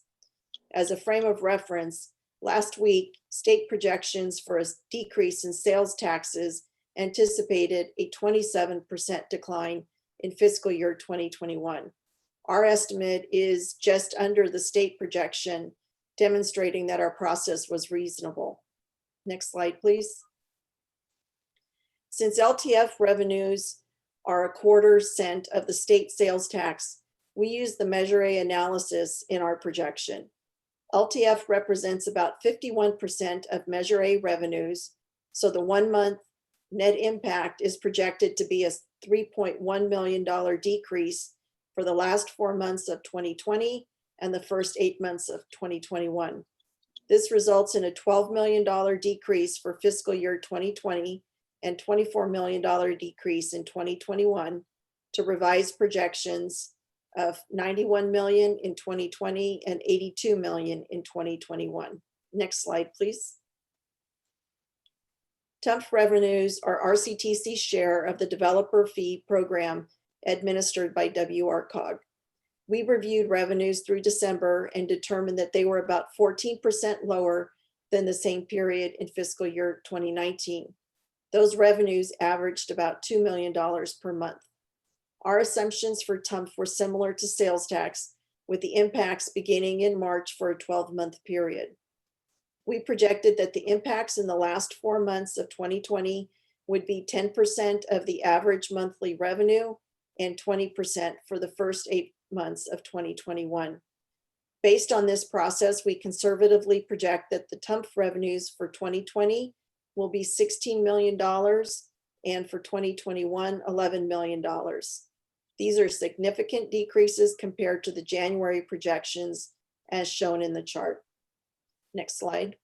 [SPEAKER 8] As a frame of reference, last week, state projections for a decrease in sales taxes anticipated a 27% decline in fiscal year 2021. Our estimate is just under the state projection, demonstrating that our process was reasonable. Next slide, please. Since LTF revenues are 1/4 cent of the state sales tax, we use the Measure A analysis in our projection. LTF represents about 51% of Measure A revenues, so the 1-month net impact is projected to be a $3.1 million decrease for the last 4 months of 2020 and the first 8 months of 2021. This results in a $12 million decrease for fiscal year 2020 and $24 million decrease in 2021 to revised projections of $91 million in 2020 and $82 million in 2021. Next slide, please. TUMF revenues are RCTC share of the developer fee program administered by WRCOG. We reviewed revenues through December and determined that they were about 14% lower than the same period in fiscal year 2019. Those revenues averaged about $2 million per month. Our assumptions for TUMF were similar to sales tax, with the impacts beginning in March for a 12-month period. We projected that the impacts in the last 4 months of 2020 would be 10% of the average monthly revenue and 20% for the first 8 months of 2021. Based on this process, we conservatively project that the TUMF revenues for 2020 will be $16 million and for 2021, $11 million. These are significant decreases compared to the January projections as shown in the chart. Next slide.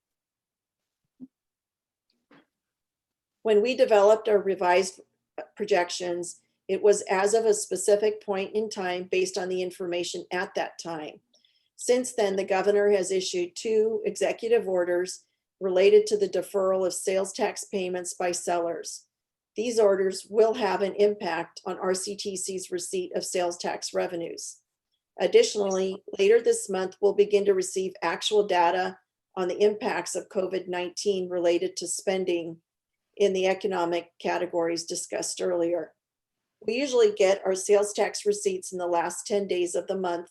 [SPEAKER 8] When we developed our revised projections, it was as of a specific point in time based on the information at that time. Since then, the governor has issued 2 executive orders related to the deferral of sales tax payments by sellers. These orders will have an impact on RCTC's receipt of sales tax revenues. Additionally, later this month, we'll begin to receive actual data on the impacts of COVID-19 related to spending in the economic categories discussed earlier. We usually get our sales tax receipts in the last 10 days of the month.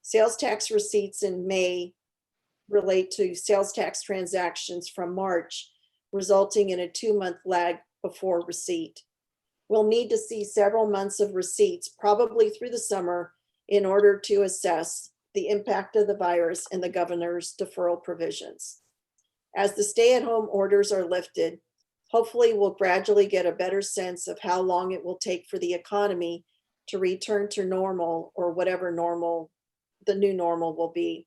[SPEAKER 8] Sales tax receipts in May relate to sales tax transactions from March, resulting in a 2-month lag before receipt. We'll need to see several months of receipts, probably through the summer, in order to assess the impact of the virus and the governor's deferral provisions. As the stay-at-home orders are lifted, hopefully we'll gradually get a better sense of how long it will take for the economy to return to normal, or whatever normal the new normal will be.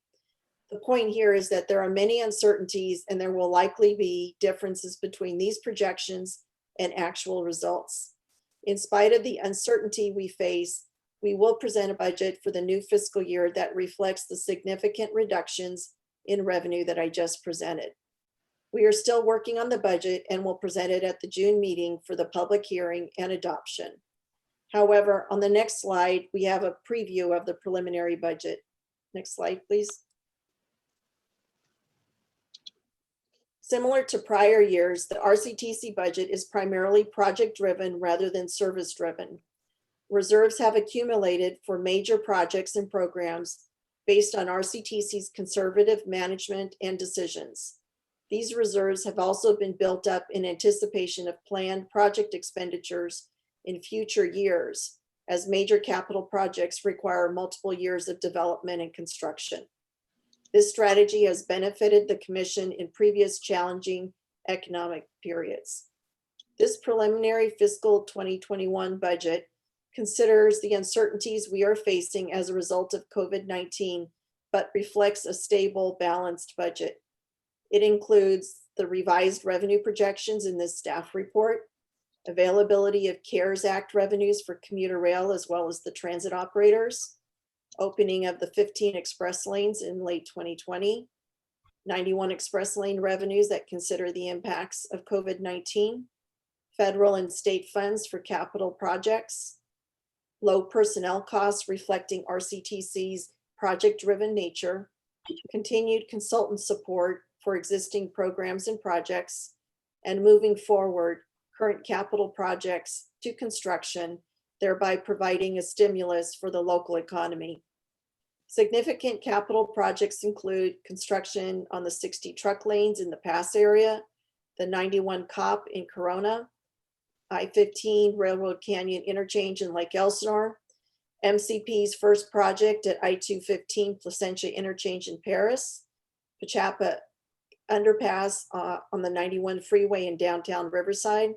[SPEAKER 8] The point here is that there are many uncertainties, and there will likely be differences between these projections and actual results. In spite of the uncertainty we face, we will present a budget for the new fiscal year that reflects the significant reductions in revenue that I just presented. We are still working on the budget and will present it at the June meeting for the public hearing and adoption. However, on the next slide, we have a preview of the preliminary budget. Next slide, please. Similar to prior years, the RCTC budget is primarily project-driven rather than service-driven. Reserves have accumulated for major projects and programs based on RCTC's conservative management and decisions. These reserves have also been built up in anticipation of planned project expenditures in future years, as major capital projects require multiple years of development and construction. This strategy has benefited the Commission in previous challenging economic periods. This preliminary fiscal 2021 budget considers the uncertainties we are facing as a result of COVID-19, but reflects a stable, balanced budget. It includes the revised revenue projections in this staff report, availability of CARES Act revenues for commuter rail as well as the transit operators, opening of the 15 express lanes in late 2020, 91 express lane revenues that consider the impacts of COVID-19, federal and state funds for capital projects, low personnel costs reflecting RCTC's project-driven nature, continued consultant support for existing programs and projects, and moving forward current capital projects to construction, thereby providing a stimulus for the local economy. Significant capital projects include construction on the 60 truck lanes in the pass area, the 91 COP in Corona, I-15 Railroad Canyon Interchange in Lake Elsinore, MCP's first project at I-215 Placentia Interchange in Paris, Pachapa Underpass on the 91 freeway in downtown Riverside,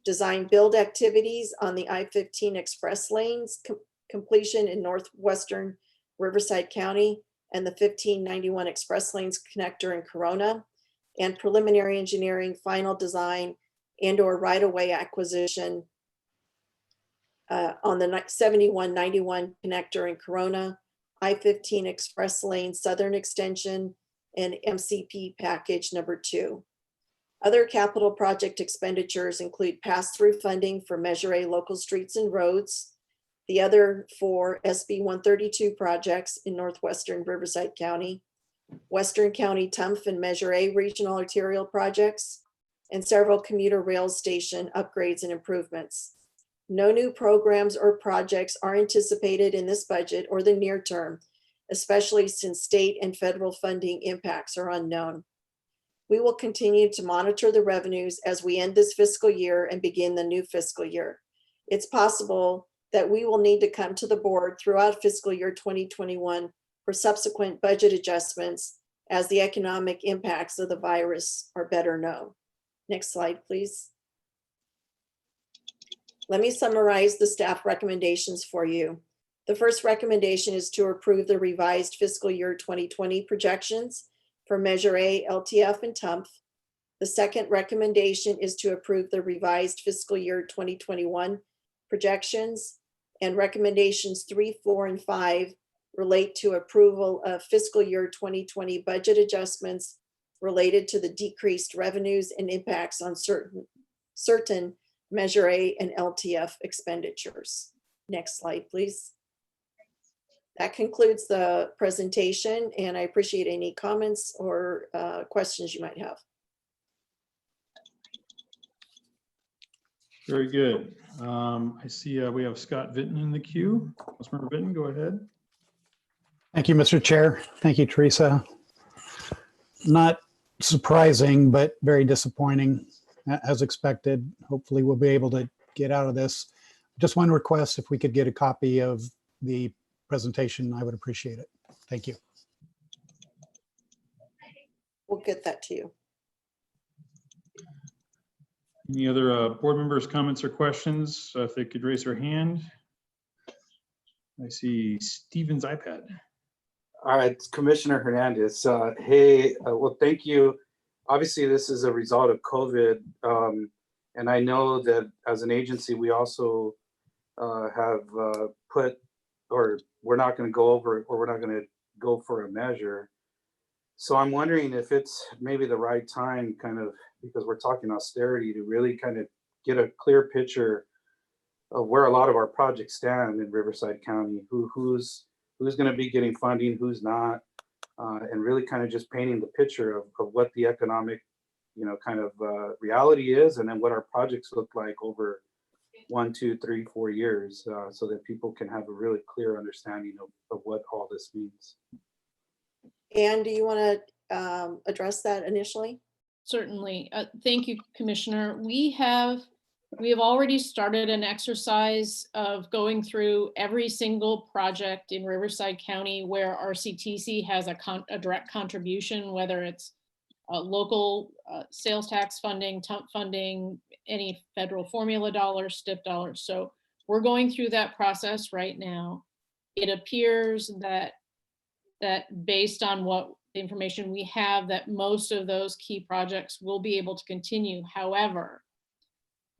[SPEAKER 8] design build activities on the I-15 express lanes completion in northwestern Riverside County and the 1591 express lanes connector in Corona, and preliminary engineering, final design, and/or right-of-way acquisition on the 7191 connector in Corona, I-15 express lane southern extension, and MCP package number 2. Other capital project expenditures include pass-through funding for Measure A local streets and roads, the other 4 SB 132 projects in northwestern Riverside County, Western County TUMF and Measure A regional arterial projects, and several commuter rail station upgrades and improvements. No new programs or projects are anticipated in this budget or the near term, especially since state and federal funding impacts are unknown. We will continue to monitor the revenues as we end this fiscal year and begin the new fiscal year. It's possible that we will need to come to the board throughout fiscal year 2021 for subsequent budget adjustments as the economic impacts of the virus are better known. Next slide, please. Let me summarize the staff recommendations for you. The first recommendation is to approve the revised fiscal year 2020 projections for Measure A, LTF, and TUMF. The second recommendation is to approve the revised fiscal year 2021 projections, and recommendations 3, 4, and 5 relate to approval of fiscal year 2020 budget adjustments related to the decreased revenues and impacts on certain Measure A and LTF expenditures. Next slide, please. That concludes the presentation, and I appreciate any comments or questions you might have.
[SPEAKER 4] Very good. I see we have Scott Vinton in the queue. Councilmember Vinton, go ahead.
[SPEAKER 14] Thank you, Mr. Chair. Thank you, Teresa. Not surprising, but very disappointing as expected. Hopefully we'll be able to get out of this. Just one request, if we could get a copy of the presentation, I would appreciate it. Thank you.
[SPEAKER 8] We'll get that to you.
[SPEAKER 4] Any other board members' comments or questions? If they could raise their hand. I see Steven's iPad.
[SPEAKER 15] All right, Commissioner Hernandez. Hey, well, thank you. Obviously, this is a result of COVID. And I know that as an agency, we also have put, or we're not going to go over, or we're not going to go for a measure. So I'm wondering if it's maybe the right time, kind of, because we're talking austerity, to really kind of get a clear picture of where a lot of our projects stand in Riverside County, who's going to be getting funding, who's not, and really kind of just painting the picture of what the economic, kind of reality is, and then what our projects look like over 1, 2, 3, 4 years, so that people can have a really clear understanding of what all this means.
[SPEAKER 8] Anne, do you want to address that initially?
[SPEAKER 6] Certainly. Thank you, Commissioner. We have already started an exercise of going through every single project in Riverside County where RCTC has a direct contribution, whether it's local sales tax funding, TUMF funding, any federal formula dollars, STIP dollars. So we're going through that process right now. It appears that based on what information we have, that most of those key projects will be able to continue. However,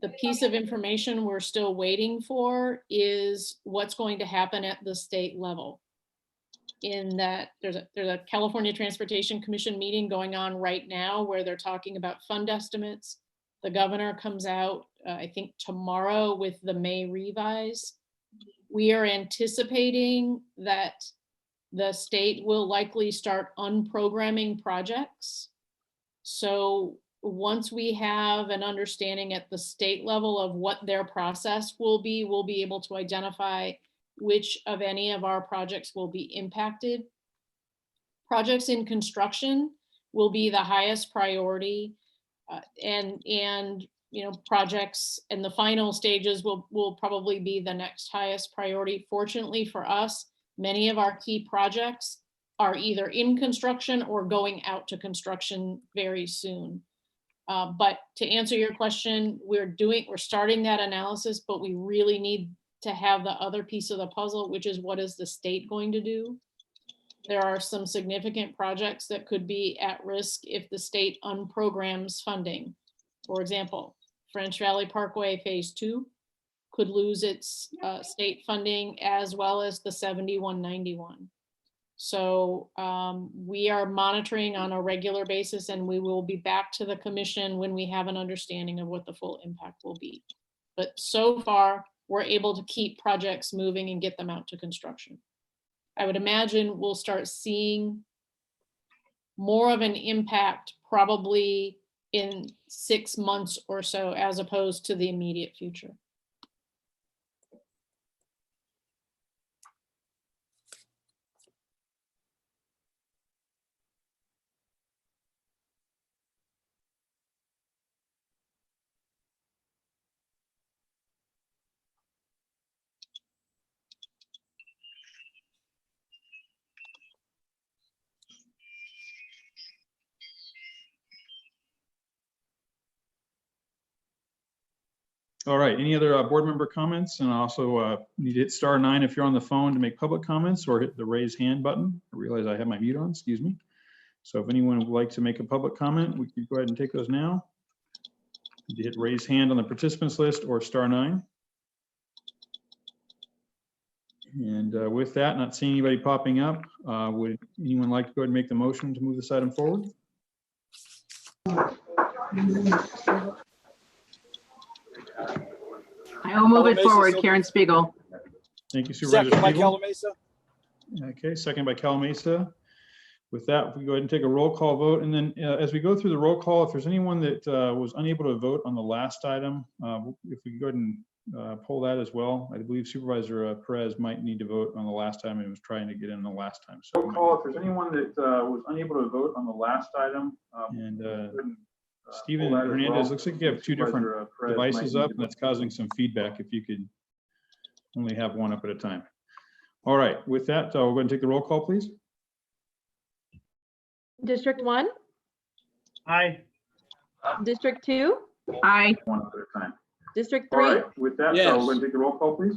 [SPEAKER 6] the piece of information we're still waiting for is what's going to happen at the state level. In that there's a California Transportation Commission meeting going on right now where they're talking about fund estimates. The governor comes out, I think tomorrow, with the May revise. We are anticipating that the state will likely start unprogramming projects. So once we have an understanding at the state level of what their process will be, we'll be able to identify which of any of our projects will be impacted. Projects in construction will be the highest priority, and projects in the final stages will probably be the next highest priority. Fortunately for us, many of our key projects are either in construction or going out to construction very soon. But to answer your question, we're starting that analysis, but we really need to have the other piece of the puzzle, which is what is the state going to do? There are some significant projects that could be at risk if the state unprograms funding. For example, French Valley Parkway Phase 2 could lose its state funding, as well as the 7191. So we are monitoring on a regular basis, and we will be back to the commission when we have an understanding of what the full impact will be. But so far, we're able to keep projects moving and get them out to construction. I would imagine we'll start seeing more of an impact probably in 6 months or so, as opposed to the immediate future.
[SPEAKER 4] All right, any other board member comments? And also you hit *9 if you're on the phone to make public comments, or hit the raise hand button. I realize I have my mute on, excuse me. So if anyone would like to make a public comment, we can go ahead and take those now. You hit raise hand on the participants list or *9. And with that, not seeing anybody popping up, would anyone like to go ahead and make the motion to move this item forward?
[SPEAKER 11] I will move it forward, Karen Spiegel.
[SPEAKER 4] Thank you, Supervisor
[SPEAKER 9] Second by
[SPEAKER 4] Spiegel.
[SPEAKER 9] Calamasa.
[SPEAKER 4] Okay, second by Calamasa. With that, we go ahead and take a roll call vote. And then as we go through the roll call, if there's anyone that was unable to vote on the last item, if we can go ahead and pull that as well. I believe Supervisor Perez might need to vote on the last time and was trying to get in the last time. So roll call if there's anyone that was unable to vote on the last item. Stephen Hernandez, looks like you have two different devices up, and that's causing some feedback. If you could only have one up at a time. All right, with that, we'll go ahead and take the roll call, please.
[SPEAKER 5] District 1,
[SPEAKER 9] Aye.
[SPEAKER 5] District 2,
[SPEAKER 11] Aye.
[SPEAKER 4] One up at a time.
[SPEAKER 5] District
[SPEAKER 4] All
[SPEAKER 5] 3,
[SPEAKER 4] right, with that,
[SPEAKER 9] Yes.
[SPEAKER 4] we'll go ahead and take the roll call, please.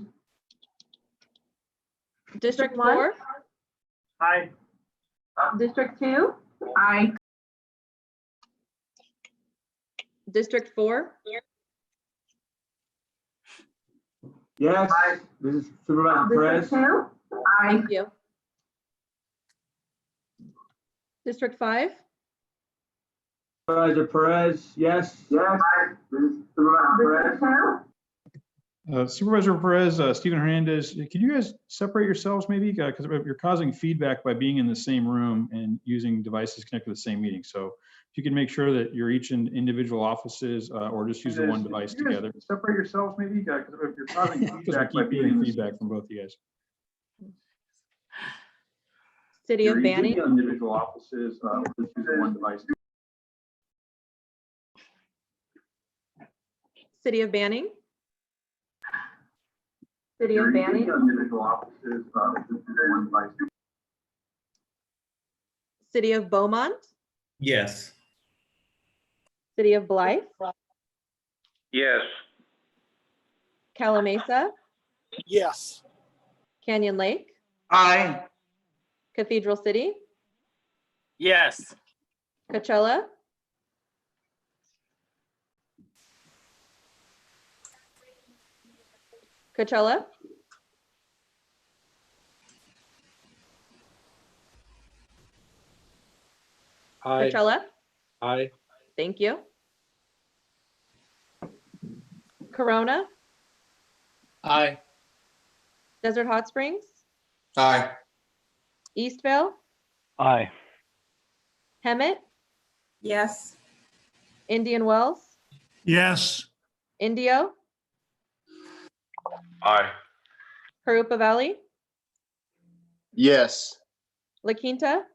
[SPEAKER 5] District 4,
[SPEAKER 9] Aye.
[SPEAKER 5] District 2,
[SPEAKER 11] Aye.
[SPEAKER 5] District 4,
[SPEAKER 9] Yes. This is Supervisor Perez.
[SPEAKER 11] Aye.
[SPEAKER 5] thank you. District 5,
[SPEAKER 9] Supervisor Perez, yes. Yes. This is Supervisor Perez.
[SPEAKER 4] Supervisor Perez, Stephen Hernandez, can you guys separate yourselves maybe? Because you're causing feedback by being in the same room and using devices connected to the same meeting. So if you can make sure that you're each in individual offices or just use the one device together. Separate yourselves maybe, because you're causing feedback by being in feedback from both of you guys.
[SPEAKER 5] City of
[SPEAKER 4] You're each in
[SPEAKER 5] Banning,
[SPEAKER 4] individual offices, just use the one device.
[SPEAKER 5] City of Banning, City
[SPEAKER 4] You're
[SPEAKER 5] of
[SPEAKER 4] each in
[SPEAKER 5] Banning,
[SPEAKER 4] individual offices, just use the one device.
[SPEAKER 5] City of Beaumont,
[SPEAKER 9] Yes.
[SPEAKER 5] City of Blythe,
[SPEAKER 1] Yes.
[SPEAKER 5] Calamasa,
[SPEAKER 9] Yes.
[SPEAKER 5] Canyon Lake,
[SPEAKER 9] Aye.
[SPEAKER 5] Cathedral City,
[SPEAKER 9] Yes.
[SPEAKER 5] Coachella, Coachella,
[SPEAKER 15] Aye.
[SPEAKER 5] Coachella,
[SPEAKER 15] Aye.
[SPEAKER 5] thank you. Corona,
[SPEAKER 13] Aye.
[SPEAKER 5] Desert Hot Springs,
[SPEAKER 9] Aye.
[SPEAKER 5] Eastvale,
[SPEAKER 9] Aye.
[SPEAKER 5] Hemet,
[SPEAKER 8] Yes.
[SPEAKER 5] Indian Wells,
[SPEAKER 2] Yes.
[SPEAKER 5] Indio,
[SPEAKER 7] Aye.
[SPEAKER 5] Harupa Valley,
[SPEAKER 9] Yes.
[SPEAKER 5] La Quinta,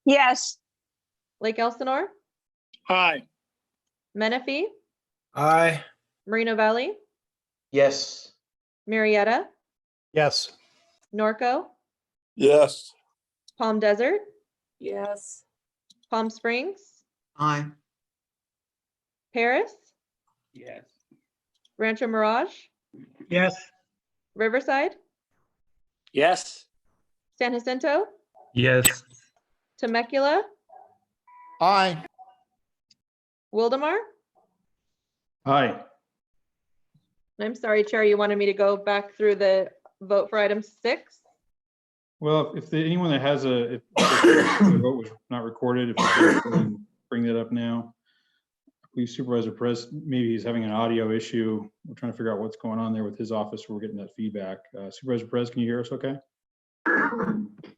[SPEAKER 12] Yes.
[SPEAKER 5] Lake Elsinore,
[SPEAKER 9] Aye.
[SPEAKER 5] Menifee,
[SPEAKER 9] Aye.
[SPEAKER 5] Merino Valley,
[SPEAKER 3] Yes.
[SPEAKER 5] Marietta,
[SPEAKER 14] Yes.
[SPEAKER 5] Norco,
[SPEAKER 9] Yes.
[SPEAKER 5] Palm Desert,
[SPEAKER 8] Yes.
[SPEAKER 5] Palm Springs,
[SPEAKER 9] Aye.
[SPEAKER 5] Paris,
[SPEAKER 9] Yes.
[SPEAKER 5] Rancho Mirage,
[SPEAKER 9] Yes.
[SPEAKER 5] Riverside,
[SPEAKER 9] Yes.
[SPEAKER 5] San Jacinto,
[SPEAKER 9] Yes.
[SPEAKER 5] Temecula,
[SPEAKER 9] Aye.
[SPEAKER 5] Wildemar.
[SPEAKER 4] Aye.
[SPEAKER 5] I'm sorry, Chair, you wanted me to go back through the vote for item 6?
[SPEAKER 4] Well, if anyone that has if the vote was not recorded, if you could bring that up now. Please, Supervisor Perez, maybe he's having an audio issue. We're trying to figure out what's going on there with his office. We're getting that feedback. Supervisor Perez, can you hear us okay?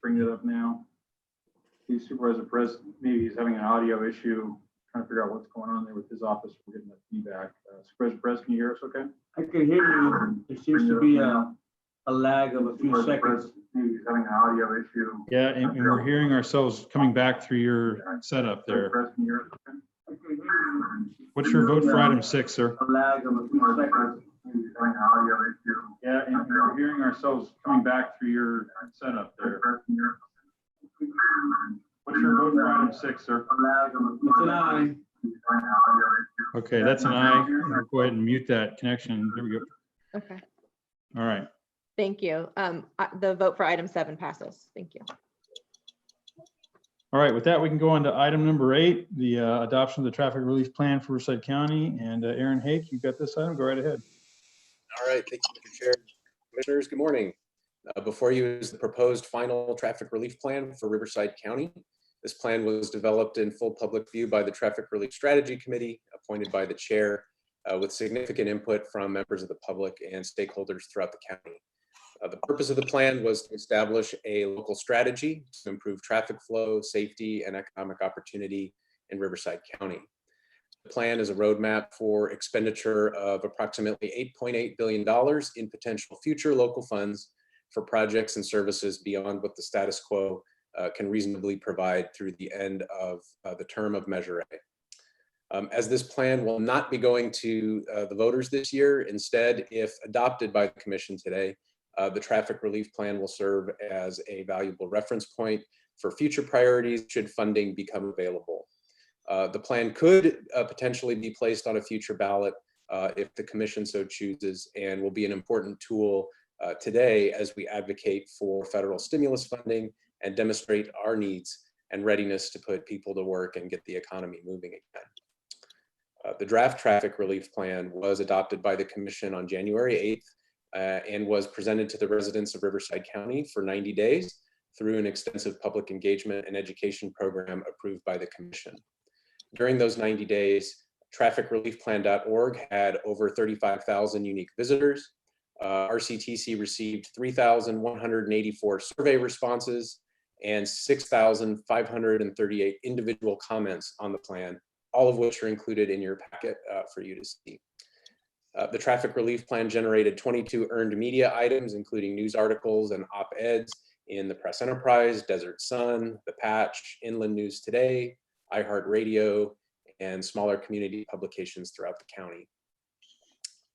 [SPEAKER 4] Bring that up now. Please, Supervisor Perez, maybe he's having an audio issue. Trying to figure out what's going on there with his office. We're getting that feedback. Supervisor Perez, can you hear us okay?
[SPEAKER 9] I can hear you. There seems to be a lag of a few
[SPEAKER 4] Supervisor
[SPEAKER 9] seconds.
[SPEAKER 4] Perez, maybe he's having an audio issue. Yeah, and we're hearing ourselves coming back through your setup there.
[SPEAKER 9] I can hear you.
[SPEAKER 4] What's your vote for item 6, sir?
[SPEAKER 9] A lag of a few seconds.
[SPEAKER 4] Yeah, and we're hearing ourselves coming back through your setup there. What's your vote for item 6, sir?
[SPEAKER 9] It's an aye.
[SPEAKER 4] Okay, that's an aye. We'll go ahead and mute that connection. There we go.
[SPEAKER 5] Okay,
[SPEAKER 4] All right.
[SPEAKER 5] thank you. The vote for item 7 passes. Thank you.
[SPEAKER 4] All right, with that, we can go on to item number 8, the adoption of the traffic relief plan for Riverside County. And Aaron Hake, you've got this item. Go right ahead.
[SPEAKER 16] All right, thank you, Mr. Chair. Commissioners, good morning. Before you is the proposed final traffic relief plan for Riverside County. This plan was developed in full public view by the Traffic Relief Strategy Committee, appointed by the chair, with significant input from members of the public and stakeholders throughout the county. The purpose of the plan was to establish a local strategy to improve traffic flow, safety, and economic opportunity in Riverside County. The plan is a roadmap for expenditure of approximately $8.8 billion in potential future local funds for projects and services beyond what the status quo can reasonably provide through the end of the term of Measure A. As this plan will not be going to the voters this year, instead, if adopted by the Commission today, the traffic relief plan will serve as a valuable reference point for future priorities should funding become available. The plan could potentially be placed on a future ballot if the Commission so chooses, and will be an important tool today as we advocate for federal stimulus funding and demonstrate our needs and readiness to put people to work and get the economy moving again. The draft traffic relief plan was adopted by the Commission on January 8th and was presented to the residents of Riverside County for 90 days through an extensive public engagement and education program approved by the Commission. During those 90 days, trafficreliefplan.org had over 35,000 unique visitors. RCTC received 3,184 survey responses and 6,538 individual comments on the plan, all of which are included in your packet for you to see. The traffic relief plan generated 22 earned media items, including news articles and op-eds in the Press Enterprise, Desert Sun, The Patch, Inland News Today, iHeartRadio, and smaller community publications throughout the county.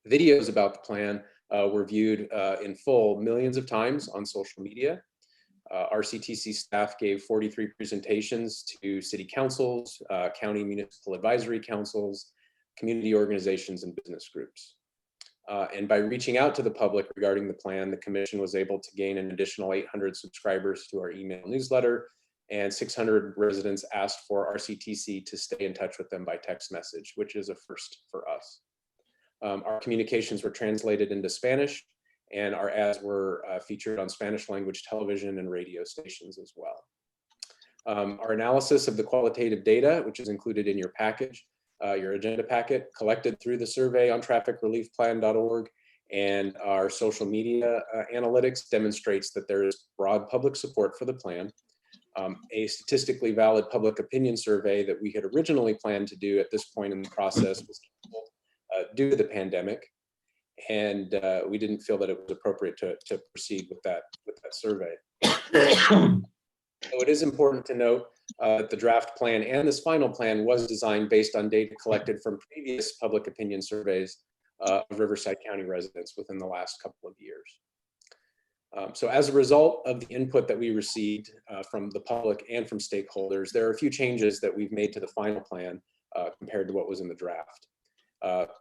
[SPEAKER 16] Videos about the plan were viewed in full millions of times on social media. RCTC staff gave 43 presentations to city councils, county municipal advisory councils, community organizations, and business groups. And by reaching out to the public regarding the plan, the Commission was able to gain an additional 800 subscribers to our email newsletter, and 600 residents asked for RCTC to stay in touch with them by text message, which is a first for us. Our communications were translated into Spanish, and our ads were featured on Spanish language television and radio stations as well. Our analysis of the qualitative data, which is included in your package, your agenda packet, collected through the survey on trafficreliefplan.org, and our social media analytics demonstrates that there is broad public support for the plan. A statistically valid public opinion survey that we had originally planned to do at this point in the process was canceled due to the pandemic, and we didn't feel that it was appropriate to proceed with that survey. So it is important to note that the draft plan and this final plan was designed based on data collected from previous public opinion surveys of Riverside County residents within the last couple of years. So as a result of the input that we received from the public and from stakeholders, there are a few changes that we've made to the final plan compared to what was in the draft.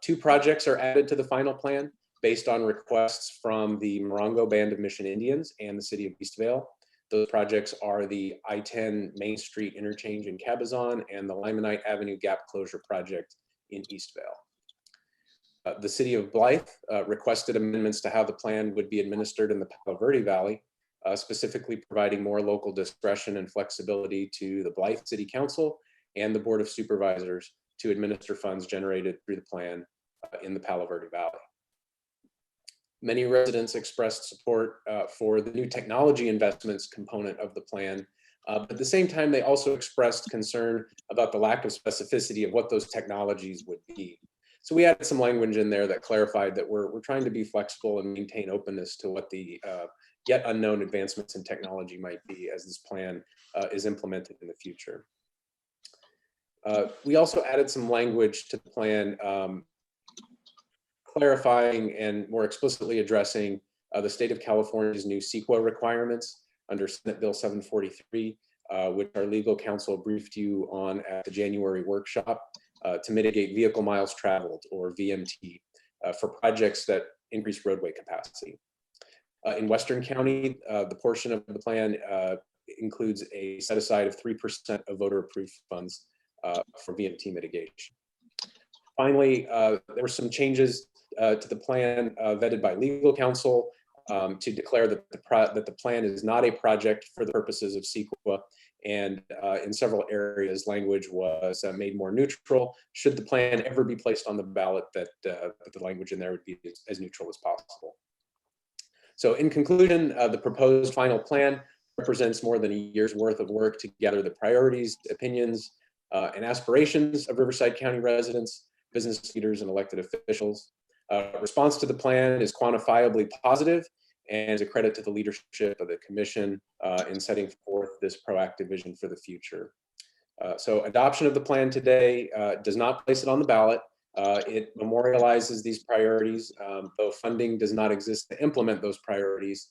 [SPEAKER 16] 2 projects are added to the final plan based on requests from the Morongo Band of Mission Indians and the City of Eastvale. Those projects are the I-10 Main Street interchange in Cabazon and the Limonite Avenue Gap Closure Project in Eastvale. The City of Blythe requested amendments to how the plan would be administered in the Palo Verde Valley, specifically providing more local discretion and flexibility to the Blythe City Council and the Board of Supervisors to administer funds generated through the plan in the Palo Verde Valley. Many residents expressed support for the new technology investments component of the plan, but at the same time, they also expressed concern about the lack of specificity of what those technologies would be. So we added some language in there that clarified that we're trying to be flexible and maintain openness to what the yet unknown advancements in technology might be as this plan is implemented in the future. We also added some language to the plan clarifying and more explicitly addressing the state of California's new CEQA requirements under Senate Bill 743, which our legal counsel briefed you on at the January workshop. to mitigate vehicle miles traveled, or VMT, for projects that increase roadway capacity. In Western County, the portion of the plan includes a set aside of 3% of voter approved funds for VMT mitigation. Finally, there were some changes to the plan vetted by legal counsel to declare that the plan is not a project for the purposes of CEQA, and in several areas, language was made more neutral. Should the plan ever be placed on the ballot, that the language in there would be as neutral as possible. So in conclusion, the proposed final plan represents more than a year's worth of work to gather the priorities, opinions, and aspirations of Riverside County residents, business leaders, and elected officials. Response to the plan is quantifiably positive and is a credit to the leadership of the commission in setting forth this proactive vision for the future. So adoption of the plan today does not place it on the ballot. It memorializes these priorities, though funding does not exist to implement those priorities.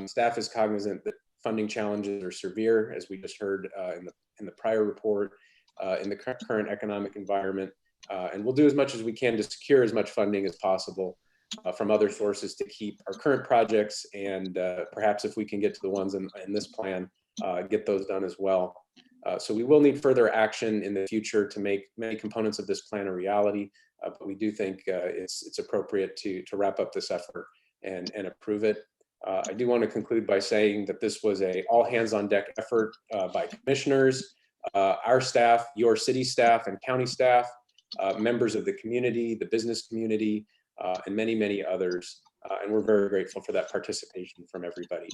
[SPEAKER 16] Staff is cognizant that funding challenges are severe, as we just heard in the prior report, in the current economic environment, and we'll do as much as we can to secure as much funding as possible from other sources to keep our current projects, and perhaps if we can get to the ones in this plan, get those done as well. So we will need further action in the future to make many components of this plan a reality, but we do think it's appropriate to wrap up this effort and approve it. I do want to conclude by saying that this was a all hands on deck effort by commissioners, our staff, your city staff and county staff, members of the community, the business community, and many, many others. And we're very grateful for that participation from everybody.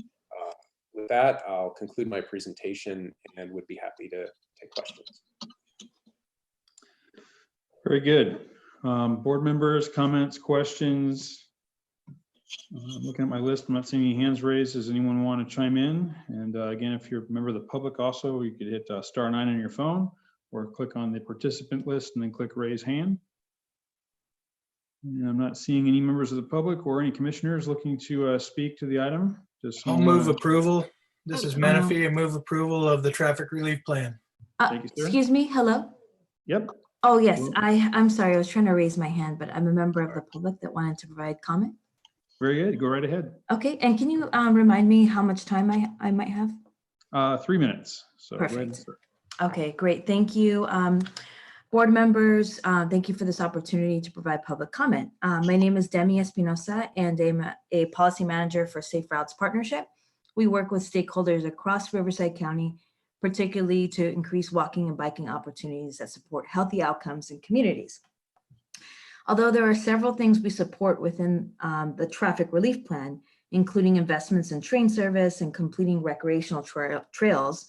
[SPEAKER 16] With that, I'll conclude my presentation and would be happy to take questions.
[SPEAKER 4] Very good. Board members, comments, questions? Looking at my list, I'm not seeing any hands raised. Does anyone want to chime in? And again, if you're a member of the public also, you could hit *9 on your phone or click on the participant list and then click raise hand. And I'm not seeing any members of the public or any commissioners looking to speak to the item.
[SPEAKER 17] I'll move approval. This is Menifee. I move approval of the traffic relief plan.
[SPEAKER 4] Thank you, sir.
[SPEAKER 18] Excuse me, hello?
[SPEAKER 4] Yep.
[SPEAKER 18] Oh, yes, I'm sorry, I was trying to raise my hand, but I'm a member of the public that wanted to provide comment.
[SPEAKER 4] Very good, go right ahead.
[SPEAKER 18] Okay, and can you remind me how much time I might have?
[SPEAKER 4] 3 minutes. So go ahead and
[SPEAKER 18] Perfect.
[SPEAKER 4] start.
[SPEAKER 18] Okay, great, thank you. Board members, thank you for this opportunity to provide public comment. My name is Demi Espinosa, and I'm a policy manager for Safe Routes Partnership. We work with stakeholders across Riverside County, particularly to increase walking and biking opportunities that support healthy outcomes in communities. Although there are several things we support within the traffic relief plan, including investments in train service and completing recreational trails,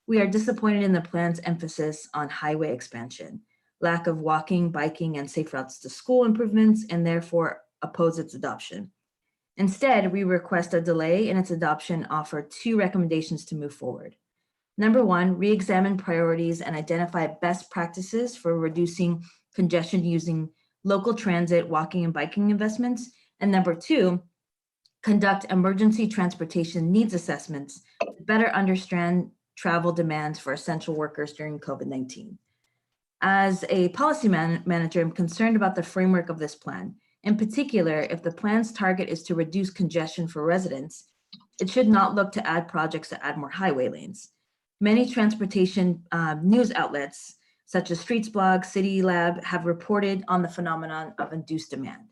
[SPEAKER 18] we are disappointed in the plan's emphasis on highway expansion, lack of walking, biking, and safe routes to school improvements, and therefore oppose its adoption. Instead, we request a delay in its adoption, offer 2 recommendations to move forward. Number 1, re-examine priorities and identify best practices for reducing congestion using local transit, walking, and biking investments. And number 2, conduct emergency transportation needs assessments to better understand travel demands for essential workers during COVID-19. As a policy manager, I'm concerned about the framework of this plan. In particular, if the plan's target is to reduce congestion for residents, it should not look to add projects to add more highway lanes. Many transportation news outlets, such as Streets Blog, City Lab, have reported on the phenomenon of induced demand.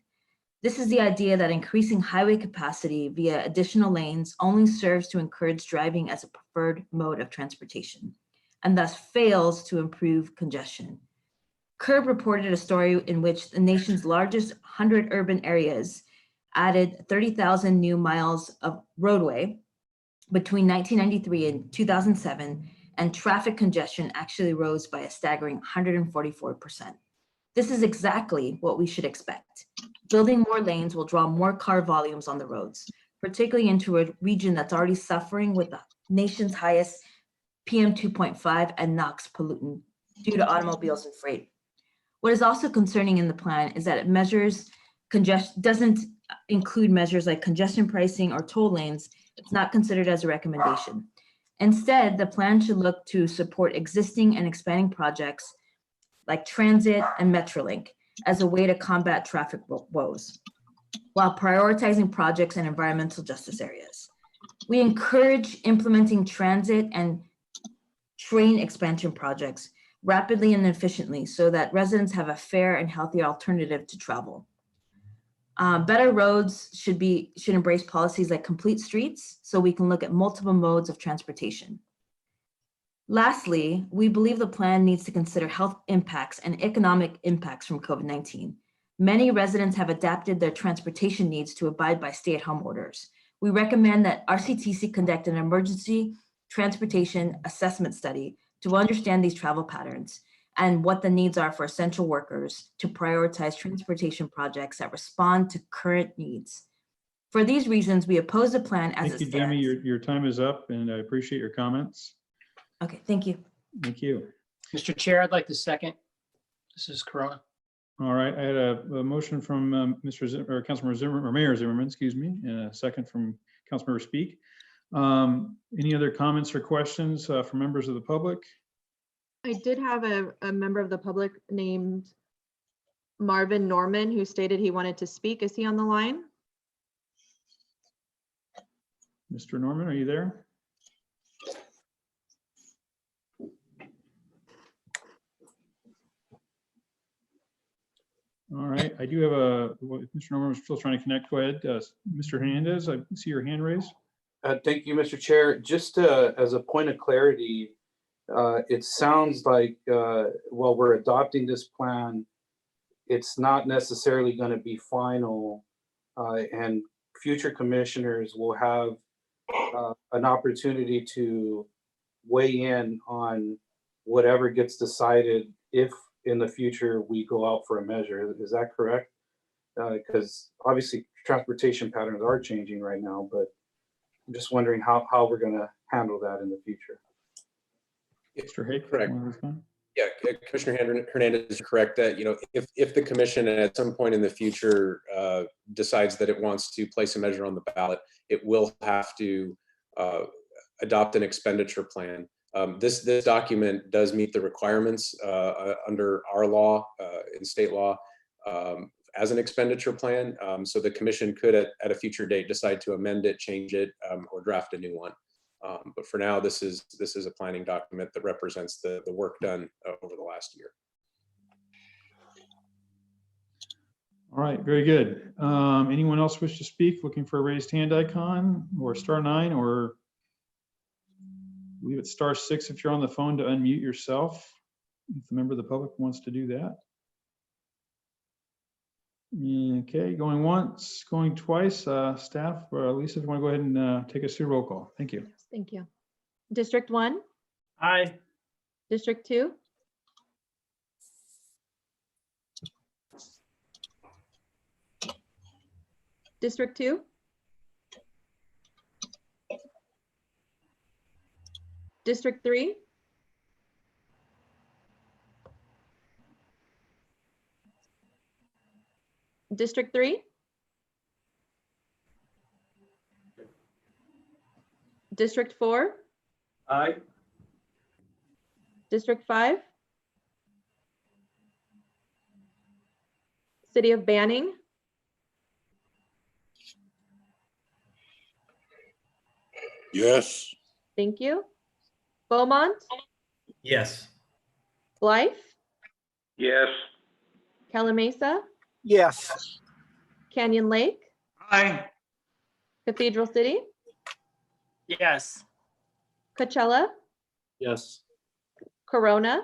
[SPEAKER 18] This is the idea that increasing highway capacity via additional lanes only serves to encourage driving as a preferred mode of transportation, and thus fails to improve congestion. Curb reported a story in which the nation's largest 100 urban areas added 30,000 new miles of roadway between 1993 and 2007, and traffic congestion actually rose by a staggering 144%. This is exactly what we should expect. Building more lanes will draw more car volumes on the roads, particularly into a region that's already suffering with the nation's highest PM 2.5 and NOx pollutant due to automobiles and freight. What is also concerning in the plan is that it doesn't include measures like congestion pricing or toll lanes. It's not considered as a recommendation. Instead, the plan should look to support existing and expanding projects like transit and Metrolink as a way to combat traffic woes, while prioritizing projects in environmental justice areas. We encourage implementing transit and train expansion projects rapidly and efficiently so that residents have a fair and healthy alternative to travel. Better roads should embrace policies like complete streets so we can look at multiple modes of transportation. Lastly, we believe the plan needs to consider health impacts and economic impacts from COVID-19. Many residents have adapted their transportation needs to abide by stay-at-home orders. We recommend that RCTC conduct an emergency transportation assessment study to understand these travel patterns and what the needs are for essential workers to prioritize transportation projects that respond to current needs. For these reasons, we oppose the plan as it
[SPEAKER 4] Thank you,
[SPEAKER 18] stands.
[SPEAKER 4] Demi. Your time is up, and I appreciate your comments.
[SPEAKER 18] Okay, thank you.
[SPEAKER 4] Thank you.
[SPEAKER 13] Mr. Chair, I'd like to second. This is Corona.
[SPEAKER 4] All right, I had a motion from Councilmember Zimmerman, or Mayor Zimmerman, excuse me, and a second from Councilmember Speak. Any other comments or questions from members of the public?
[SPEAKER 5] I did have a member of the public named Marvin Norman who stated he wanted to speak. Is he on the line?
[SPEAKER 4] Mr. Norman, are you there? All right, I do have Mr. Norman is still trying to connect. Go ahead. Mr. Hernandez, I see your hand raised.
[SPEAKER 15] Thank you, Mr. Chair. Just as a point of clarity, it sounds like while we're adopting this plan, it's not necessarily going to be final, and future commissioners will have an opportunity to weigh in on whatever gets decided if in the future we go out for a measure. Is that correct? Because obviously transportation patterns are changing right now, but I'm just wondering how we're going to handle that in the future.
[SPEAKER 4] Mr. Hay,
[SPEAKER 16] correct. Yeah, Commissioner Hernandez is correct that, if the commission at some point in the future decides that it wants to place a measure on the ballot, it will have to adopt an expenditure plan. This document does meet the requirements under our law and state law as an expenditure plan. So the commission could at a future date decide to amend it, change it, or draft a new one. But for now, this is a planning document that represents the work done over the last year.
[SPEAKER 4] All right, very good. Anyone else wish to speak? Looking for a raised hand icon or *9, or leave it *6 if you're on the phone to unmute yourself, if a member of the public wants to do that. Okay, going once, going twice. Staff, Lisa, if you want to go ahead and take us through roll call. Thank you.
[SPEAKER 5] Thank you. District 1?
[SPEAKER 17] Aye.
[SPEAKER 5] District 2? District 2? District 3? District 3? District 4?
[SPEAKER 17] Aye.
[SPEAKER 5] District 5? City of Banning?
[SPEAKER 7] Yes.
[SPEAKER 5] Thank you. Beaumont?
[SPEAKER 17] Yes.
[SPEAKER 5] Blythe?
[SPEAKER 1] Yes.
[SPEAKER 5] Calamasa?
[SPEAKER 17] Yes.
[SPEAKER 5] Canyon Lake?
[SPEAKER 17] Aye.
[SPEAKER 5] Cathedral City?
[SPEAKER 17] Yes.
[SPEAKER 5] Coachella?
[SPEAKER 15] Yes.
[SPEAKER 5] Corona?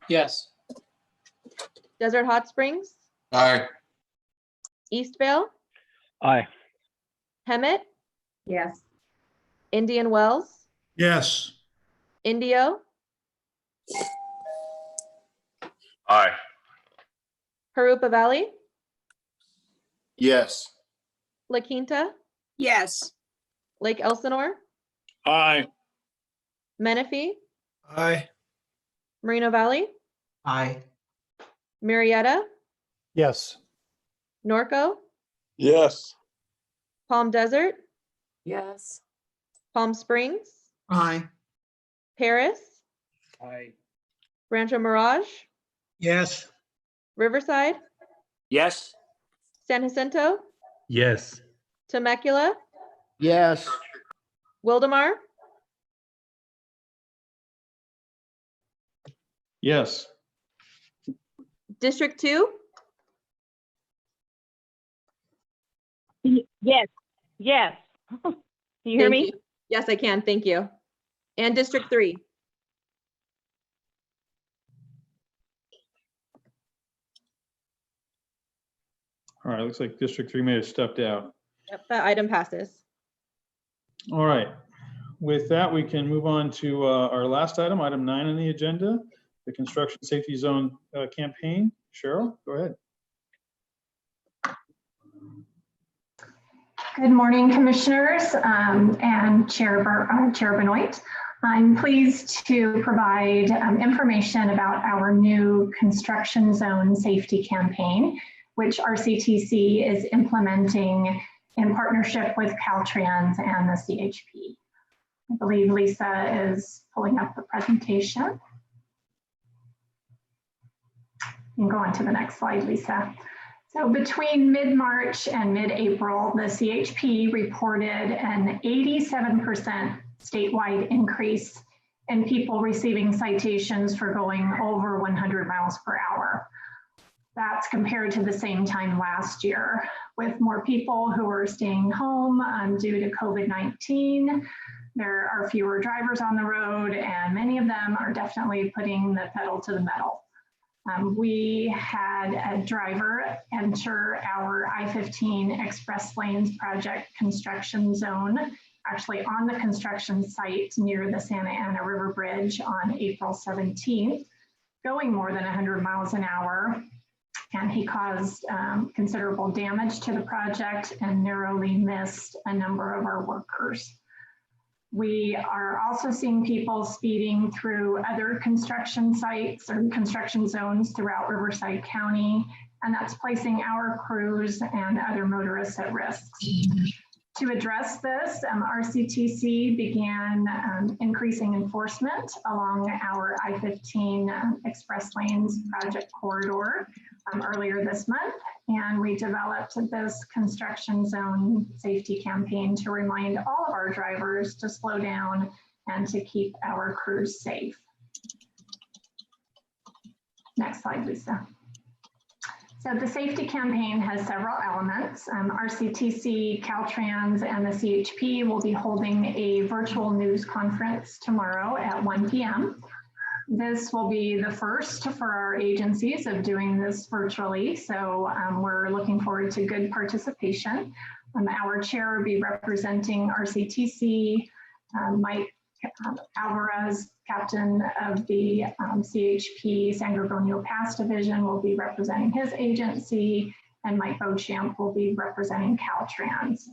[SPEAKER 13] Yes.
[SPEAKER 5] Desert Hot Springs?
[SPEAKER 7] Aye.
[SPEAKER 5] Eastvale?
[SPEAKER 17] Aye.
[SPEAKER 5] Hemet?
[SPEAKER 12] Yes.
[SPEAKER 5] Indian Wells?
[SPEAKER 2] Yes.
[SPEAKER 5] Indio?
[SPEAKER 7] Aye.
[SPEAKER 5] Harupa Valley?
[SPEAKER 7] Yes.
[SPEAKER 5] La Quinta?
[SPEAKER 12] Yes.
[SPEAKER 5] Lake Elsinore?
[SPEAKER 7] Aye.
[SPEAKER 5] Menifee?
[SPEAKER 17] Aye.
[SPEAKER 5] Moreno Valley?
[SPEAKER 3] Aye.
[SPEAKER 5] Marietta?
[SPEAKER 14] Yes.
[SPEAKER 5] Norco?
[SPEAKER 7] Yes.
[SPEAKER 5] Palm Desert?
[SPEAKER 12] Yes.
[SPEAKER 5] Palm Springs?
[SPEAKER 3] Aye.
[SPEAKER 5] Paris?
[SPEAKER 17] Aye.
[SPEAKER 5] Rancho Mirage,
[SPEAKER 17] Yes.
[SPEAKER 5] Riverside,
[SPEAKER 7] Yes.
[SPEAKER 5] San Jacinto,
[SPEAKER 7] Yes.
[SPEAKER 5] Temecula,
[SPEAKER 17] Yes.
[SPEAKER 5] Wildemar,
[SPEAKER 4] Yes.
[SPEAKER 5] District 2,
[SPEAKER 19] Yes, yes. Can you hear
[SPEAKER 5] Thank
[SPEAKER 19] me?
[SPEAKER 5] you. Yes, I can. Thank you. And District 3.
[SPEAKER 4] All right, looks like District 3 may have stepped out.
[SPEAKER 5] Yep, that item passes.
[SPEAKER 4] All right. With that, we can move on to our last item, item 9 on the agenda, the construction safety zone campaign. Cheryl, go ahead.
[SPEAKER 20] Good morning, Commissioners and Chair Benoit. I'm pleased to provide information about our new construction zone safety campaign, which RCTC is implementing in partnership with Caltrans and the CHP. I believe Lisa is pulling up the presentation. You can go on to the next slide, Lisa. So between mid-March and mid-April, the CHP reported an 87% statewide increase in people receiving citations for going over 100 miles per hour. That's compared to the same time last year, with more people who are staying home due to COVID-19. There are fewer drivers on the road, and many of them are definitely putting the pedal to the metal. We had a driver enter our I-15 Express Lanes project construction zone, actually on the construction site near the Santa Ana River Bridge on April 17th, going more than 100 miles an hour. And he caused considerable damage to the project and narrowly missed a number of our workers. We are also seeing people speeding through other construction sites or construction zones throughout Riverside County, and that's placing our crews and other motorists at risk. To address this, RCTC began increasing enforcement along our I-15 Express Lanes project corridor earlier this month, and we developed this construction zone safety campaign to remind all of our drivers to slow down and to keep our crews safe. Next slide, Lisa. So the safety campaign has several elements. RCTC, Caltrans, and the CHP will be holding a virtual news conference tomorrow at 1 p.m. This will be the first for our agencies of doing this virtually, so we're looking forward to good participation. Our chair will be representing RCTC, Mike Alvarez, captain of the CHP San Gorgonio Pass Division, will be representing his agency, and Mike Beauchamp will be representing Caltrans.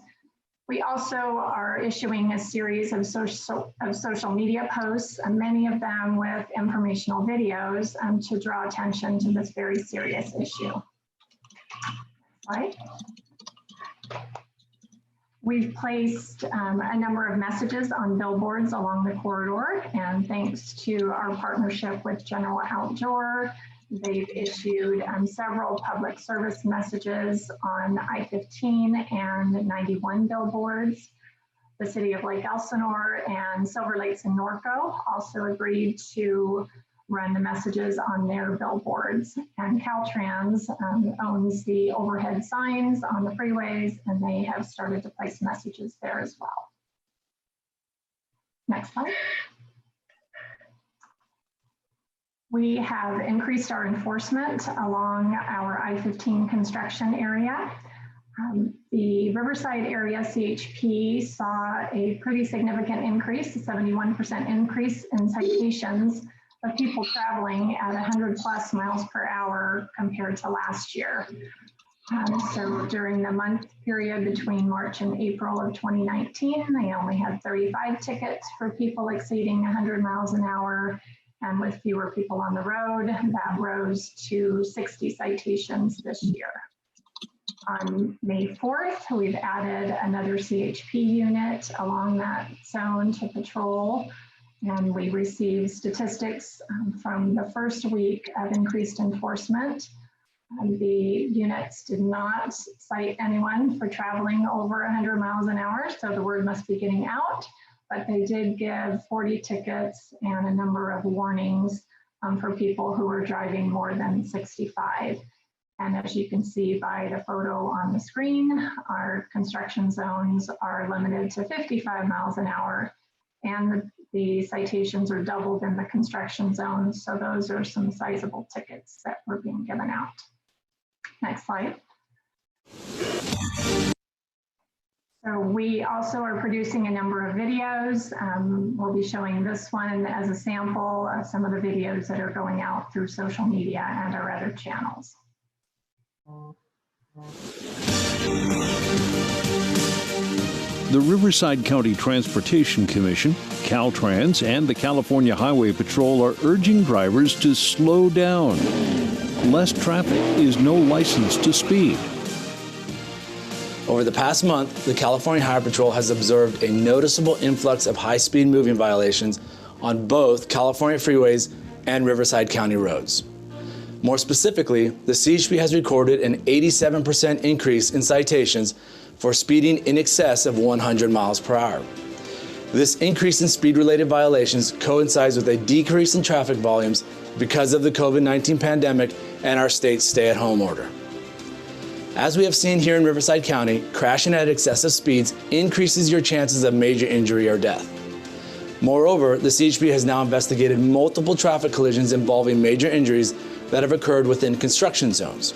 [SPEAKER 20] We also are issuing a series of social media posts, many of them with informational videos to draw attention to this very serious issue. Right. We've placed a number of messages on billboards along the corridor, and thanks to our partnership with General Outdoor, they've issued several public service messages on I-15 and 91 billboards. The city of Lake Elsinore and Silver Lakes and Norco also agreed to run the messages on their billboards. And Caltrans owns the overhead signs on the freeways, and they have started to place messages there as well. Next slide. We have increased our enforcement along our I-15 construction area. The Riverside area CHP saw a pretty significant increase, a 71% increase in citations of people traveling at 100 plus miles per hour compared to last year. So during the month period between March and April of 2019, they only had 35 tickets for people exceeding 100 miles an hour. And with fewer people on the road, that rose to 60 citations this year. On May 4th, we've added another CHP unit along that zone to patrol. And we received statistics from the first week of increased enforcement. The units did not cite anyone for traveling over 100 miles an hour, so the word must be getting out. But they did give 40 tickets and a number of warnings for people who were driving more than 65. And as you can see by the photo on the screen, our construction zones are limited to 55 miles an hour, and the citations are doubled in the construction zones. So those are some sizable tickets that were being given out. Next slide. So we also are producing a number of videos. We'll be showing this one as a sample of some of the videos that are going out through social media and our other channels.
[SPEAKER 21] The Riverside County Transportation Commission, Caltrans, and the California Highway Patrol are urging drivers to slow down. Less traffic is no license to speed.
[SPEAKER 22] Over the past month, the California Highway Patrol has observed a noticeable influx of high-speed moving violations on both California freeways and Riverside County roads. More specifically, the CHP has recorded an 87% increase in citations for speeding in excess of 100 miles per hour. This increase in speed-related violations coincides with a decrease in traffic volumes because of the COVID-19 pandemic and our state's stay-at-home order. As we have seen here in Riverside County, crashing at excessive speeds increases your chances of major injury or death. Moreover, the CHP has now investigated multiple traffic collisions involving major injuries that have occurred within construction zones.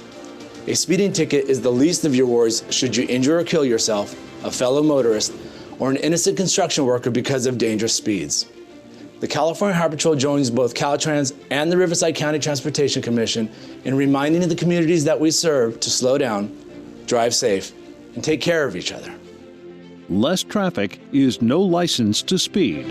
[SPEAKER 22] A speeding ticket is the least of your worries should you injure or kill yourself, a fellow motorist, or an innocent construction worker because of dangerous speeds. The California Highway Patrol joins both Caltrans and the Riverside County Transportation Commission in reminding the communities that we serve to slow down, drive safe, and take care of each other.
[SPEAKER 21] Less traffic is no license to speed.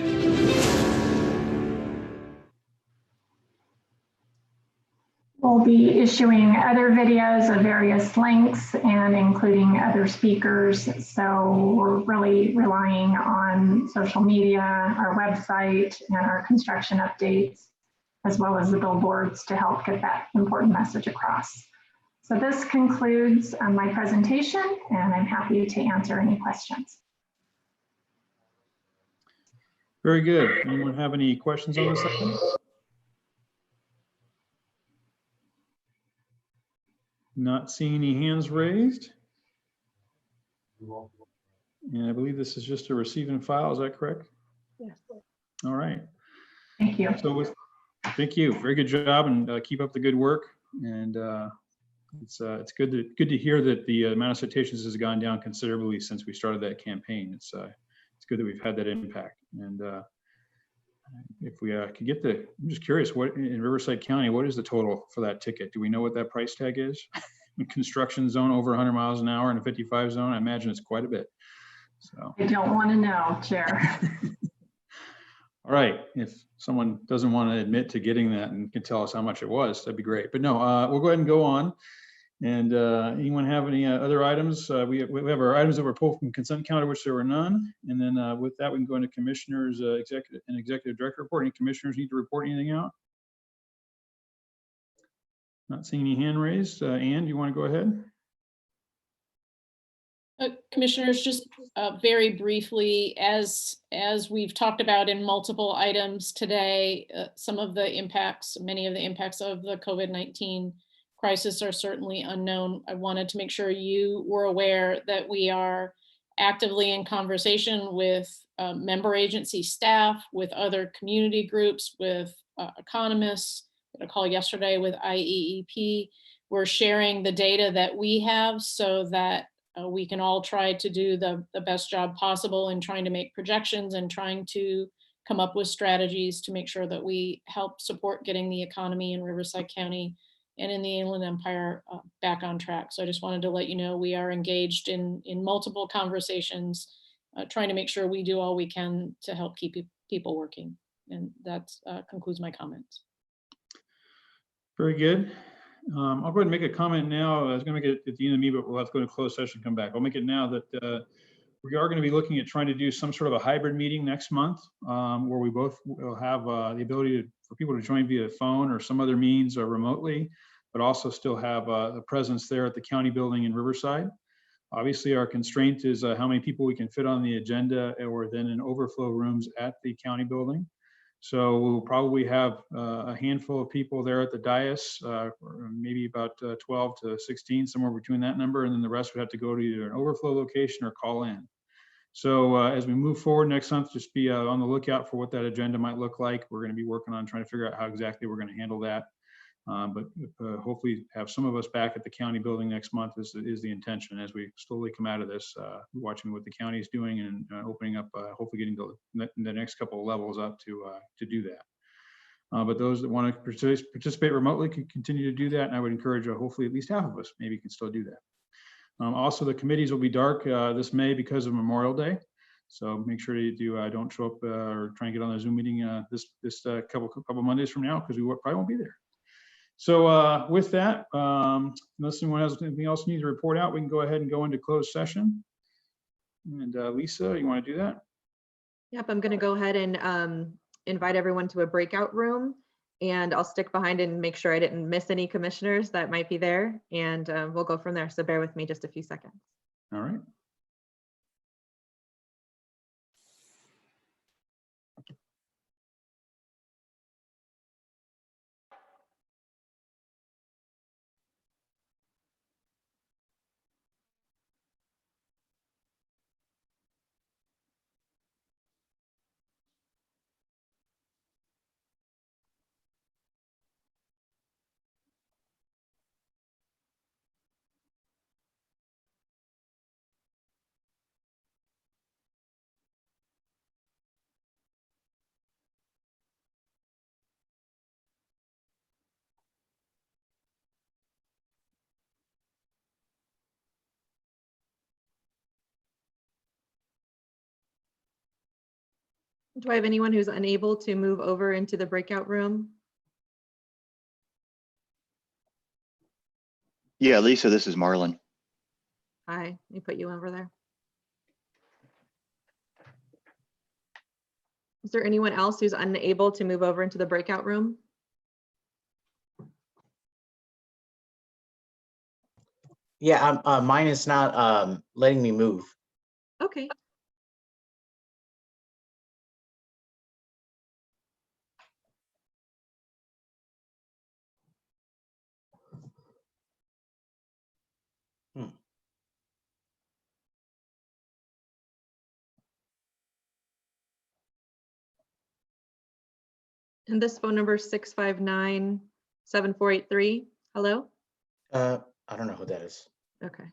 [SPEAKER 20] We'll be issuing other videos of various lengths and including other speakers. So we're really relying on social media, our website, and our construction updates, as well as the billboards to help get that important message across. So this concludes my presentation, and I'm happy to answer any questions.
[SPEAKER 4] Very good. Anyone have any questions on this item? Not seeing any hands raised. And I believe this is just a receive and file, is that correct?
[SPEAKER 20] Yes.
[SPEAKER 4] All right.
[SPEAKER 20] Thank you.
[SPEAKER 4] So thank you. Very good job, and keep up the good work. And it's good to hear that the amount of citations has gone down considerably since we started that campaign. It's good that we've had that impact. And if we could get I'm just curious, what in Riverside County, what is the total for that ticket? Do we know what that price tag is? In construction zone over 100 miles an hour and a 55 zone, I imagine it's quite a bit. So
[SPEAKER 20] I don't want to know, Chair.
[SPEAKER 4] all right, if someone doesn't want to admit to getting that and can tell us how much it was, that'd be great. But no, we'll go ahead and go on. And anyone have any other items? We have our items that were pulled from consent calendar, which there were none. And then with that, we can go into commissioners, executive director report. Any commissioners need to report anything out? Not seeing any hand raised. Ann, do you want to go ahead?
[SPEAKER 6] Commissioners, just very briefly, as we've talked about in multiple items today, some of the impacts, many of the impacts of the COVID-19 crisis are certainly unknown. I wanted to make sure you were aware that we are actively in conversation with member agency staff, with other community groups, with economists. I had a call yesterday with IEEP. We're sharing the data that we have so that we can all try to do the best job possible in trying to make projections and trying to come up with strategies to make sure that we help support getting the economy in Riverside County and in the Inland Empire back on track. So I just wanted to let you know we are engaged in multiple conversations, trying to make sure we do all we can to help keep people working. And that concludes my comments.
[SPEAKER 4] Very good. I'll go ahead and make a comment now. I was going to make it at the end of me, but we'll have to go to closed session and come back. I'll make it now that we are going to be looking at trying to do some sort of a hybrid meeting next month, where we both will have the ability for people to join via phone or some other means or remotely, but also still have a presence there at the county building in Riverside. Obviously, our constraint is how many people we can fit on the agenda or then in overflow rooms at the county building. So we'll probably have a handful of people there at the dais, or maybe about 12 to 16, somewhere between that number, and then the rest would have to go to either an overflow location or call in. So as we move forward next month, just be on the lookout for what that agenda might look like. We're going to be working on trying to figure out how exactly we're going to handle that. But hopefully have some of us back at the county building next month is the intention as we slowly come out of this, watching what the county is doing and opening up, hopefully getting the next couple of levels up to do that. But those that want to participate remotely can continue to do that. And I would encourage hopefully at least half of us maybe can still do that. Also, the committees will be dark this May because of Memorial Day. So make sure you don't show up or try and get on a Zoom meeting this couple Mondays from now, because we probably won't be there. So with that, unless anyone has anything else needs to report out, we can go ahead and go into closed session. And Lisa, you want to do that?
[SPEAKER 5] Yep, I'm going to go ahead and invite everyone to a breakout room, and I'll stick behind and make sure I didn't miss any commissioners that might be there, and we'll go from there. So bear with me just a few seconds.
[SPEAKER 4] All right.
[SPEAKER 5] Do I have anyone who's unable to move over into the breakout room?
[SPEAKER 10] Yeah, Lisa, this is Marlon.
[SPEAKER 5] Hi, let me put you over there. Is there anyone else who's unable to move over into the breakout room?
[SPEAKER 3] Yeah, mine is not letting me move.
[SPEAKER 5] Okay. And this phone number is 659-7483. Hello?
[SPEAKER 3] I don't know who that is.
[SPEAKER 5] Okay.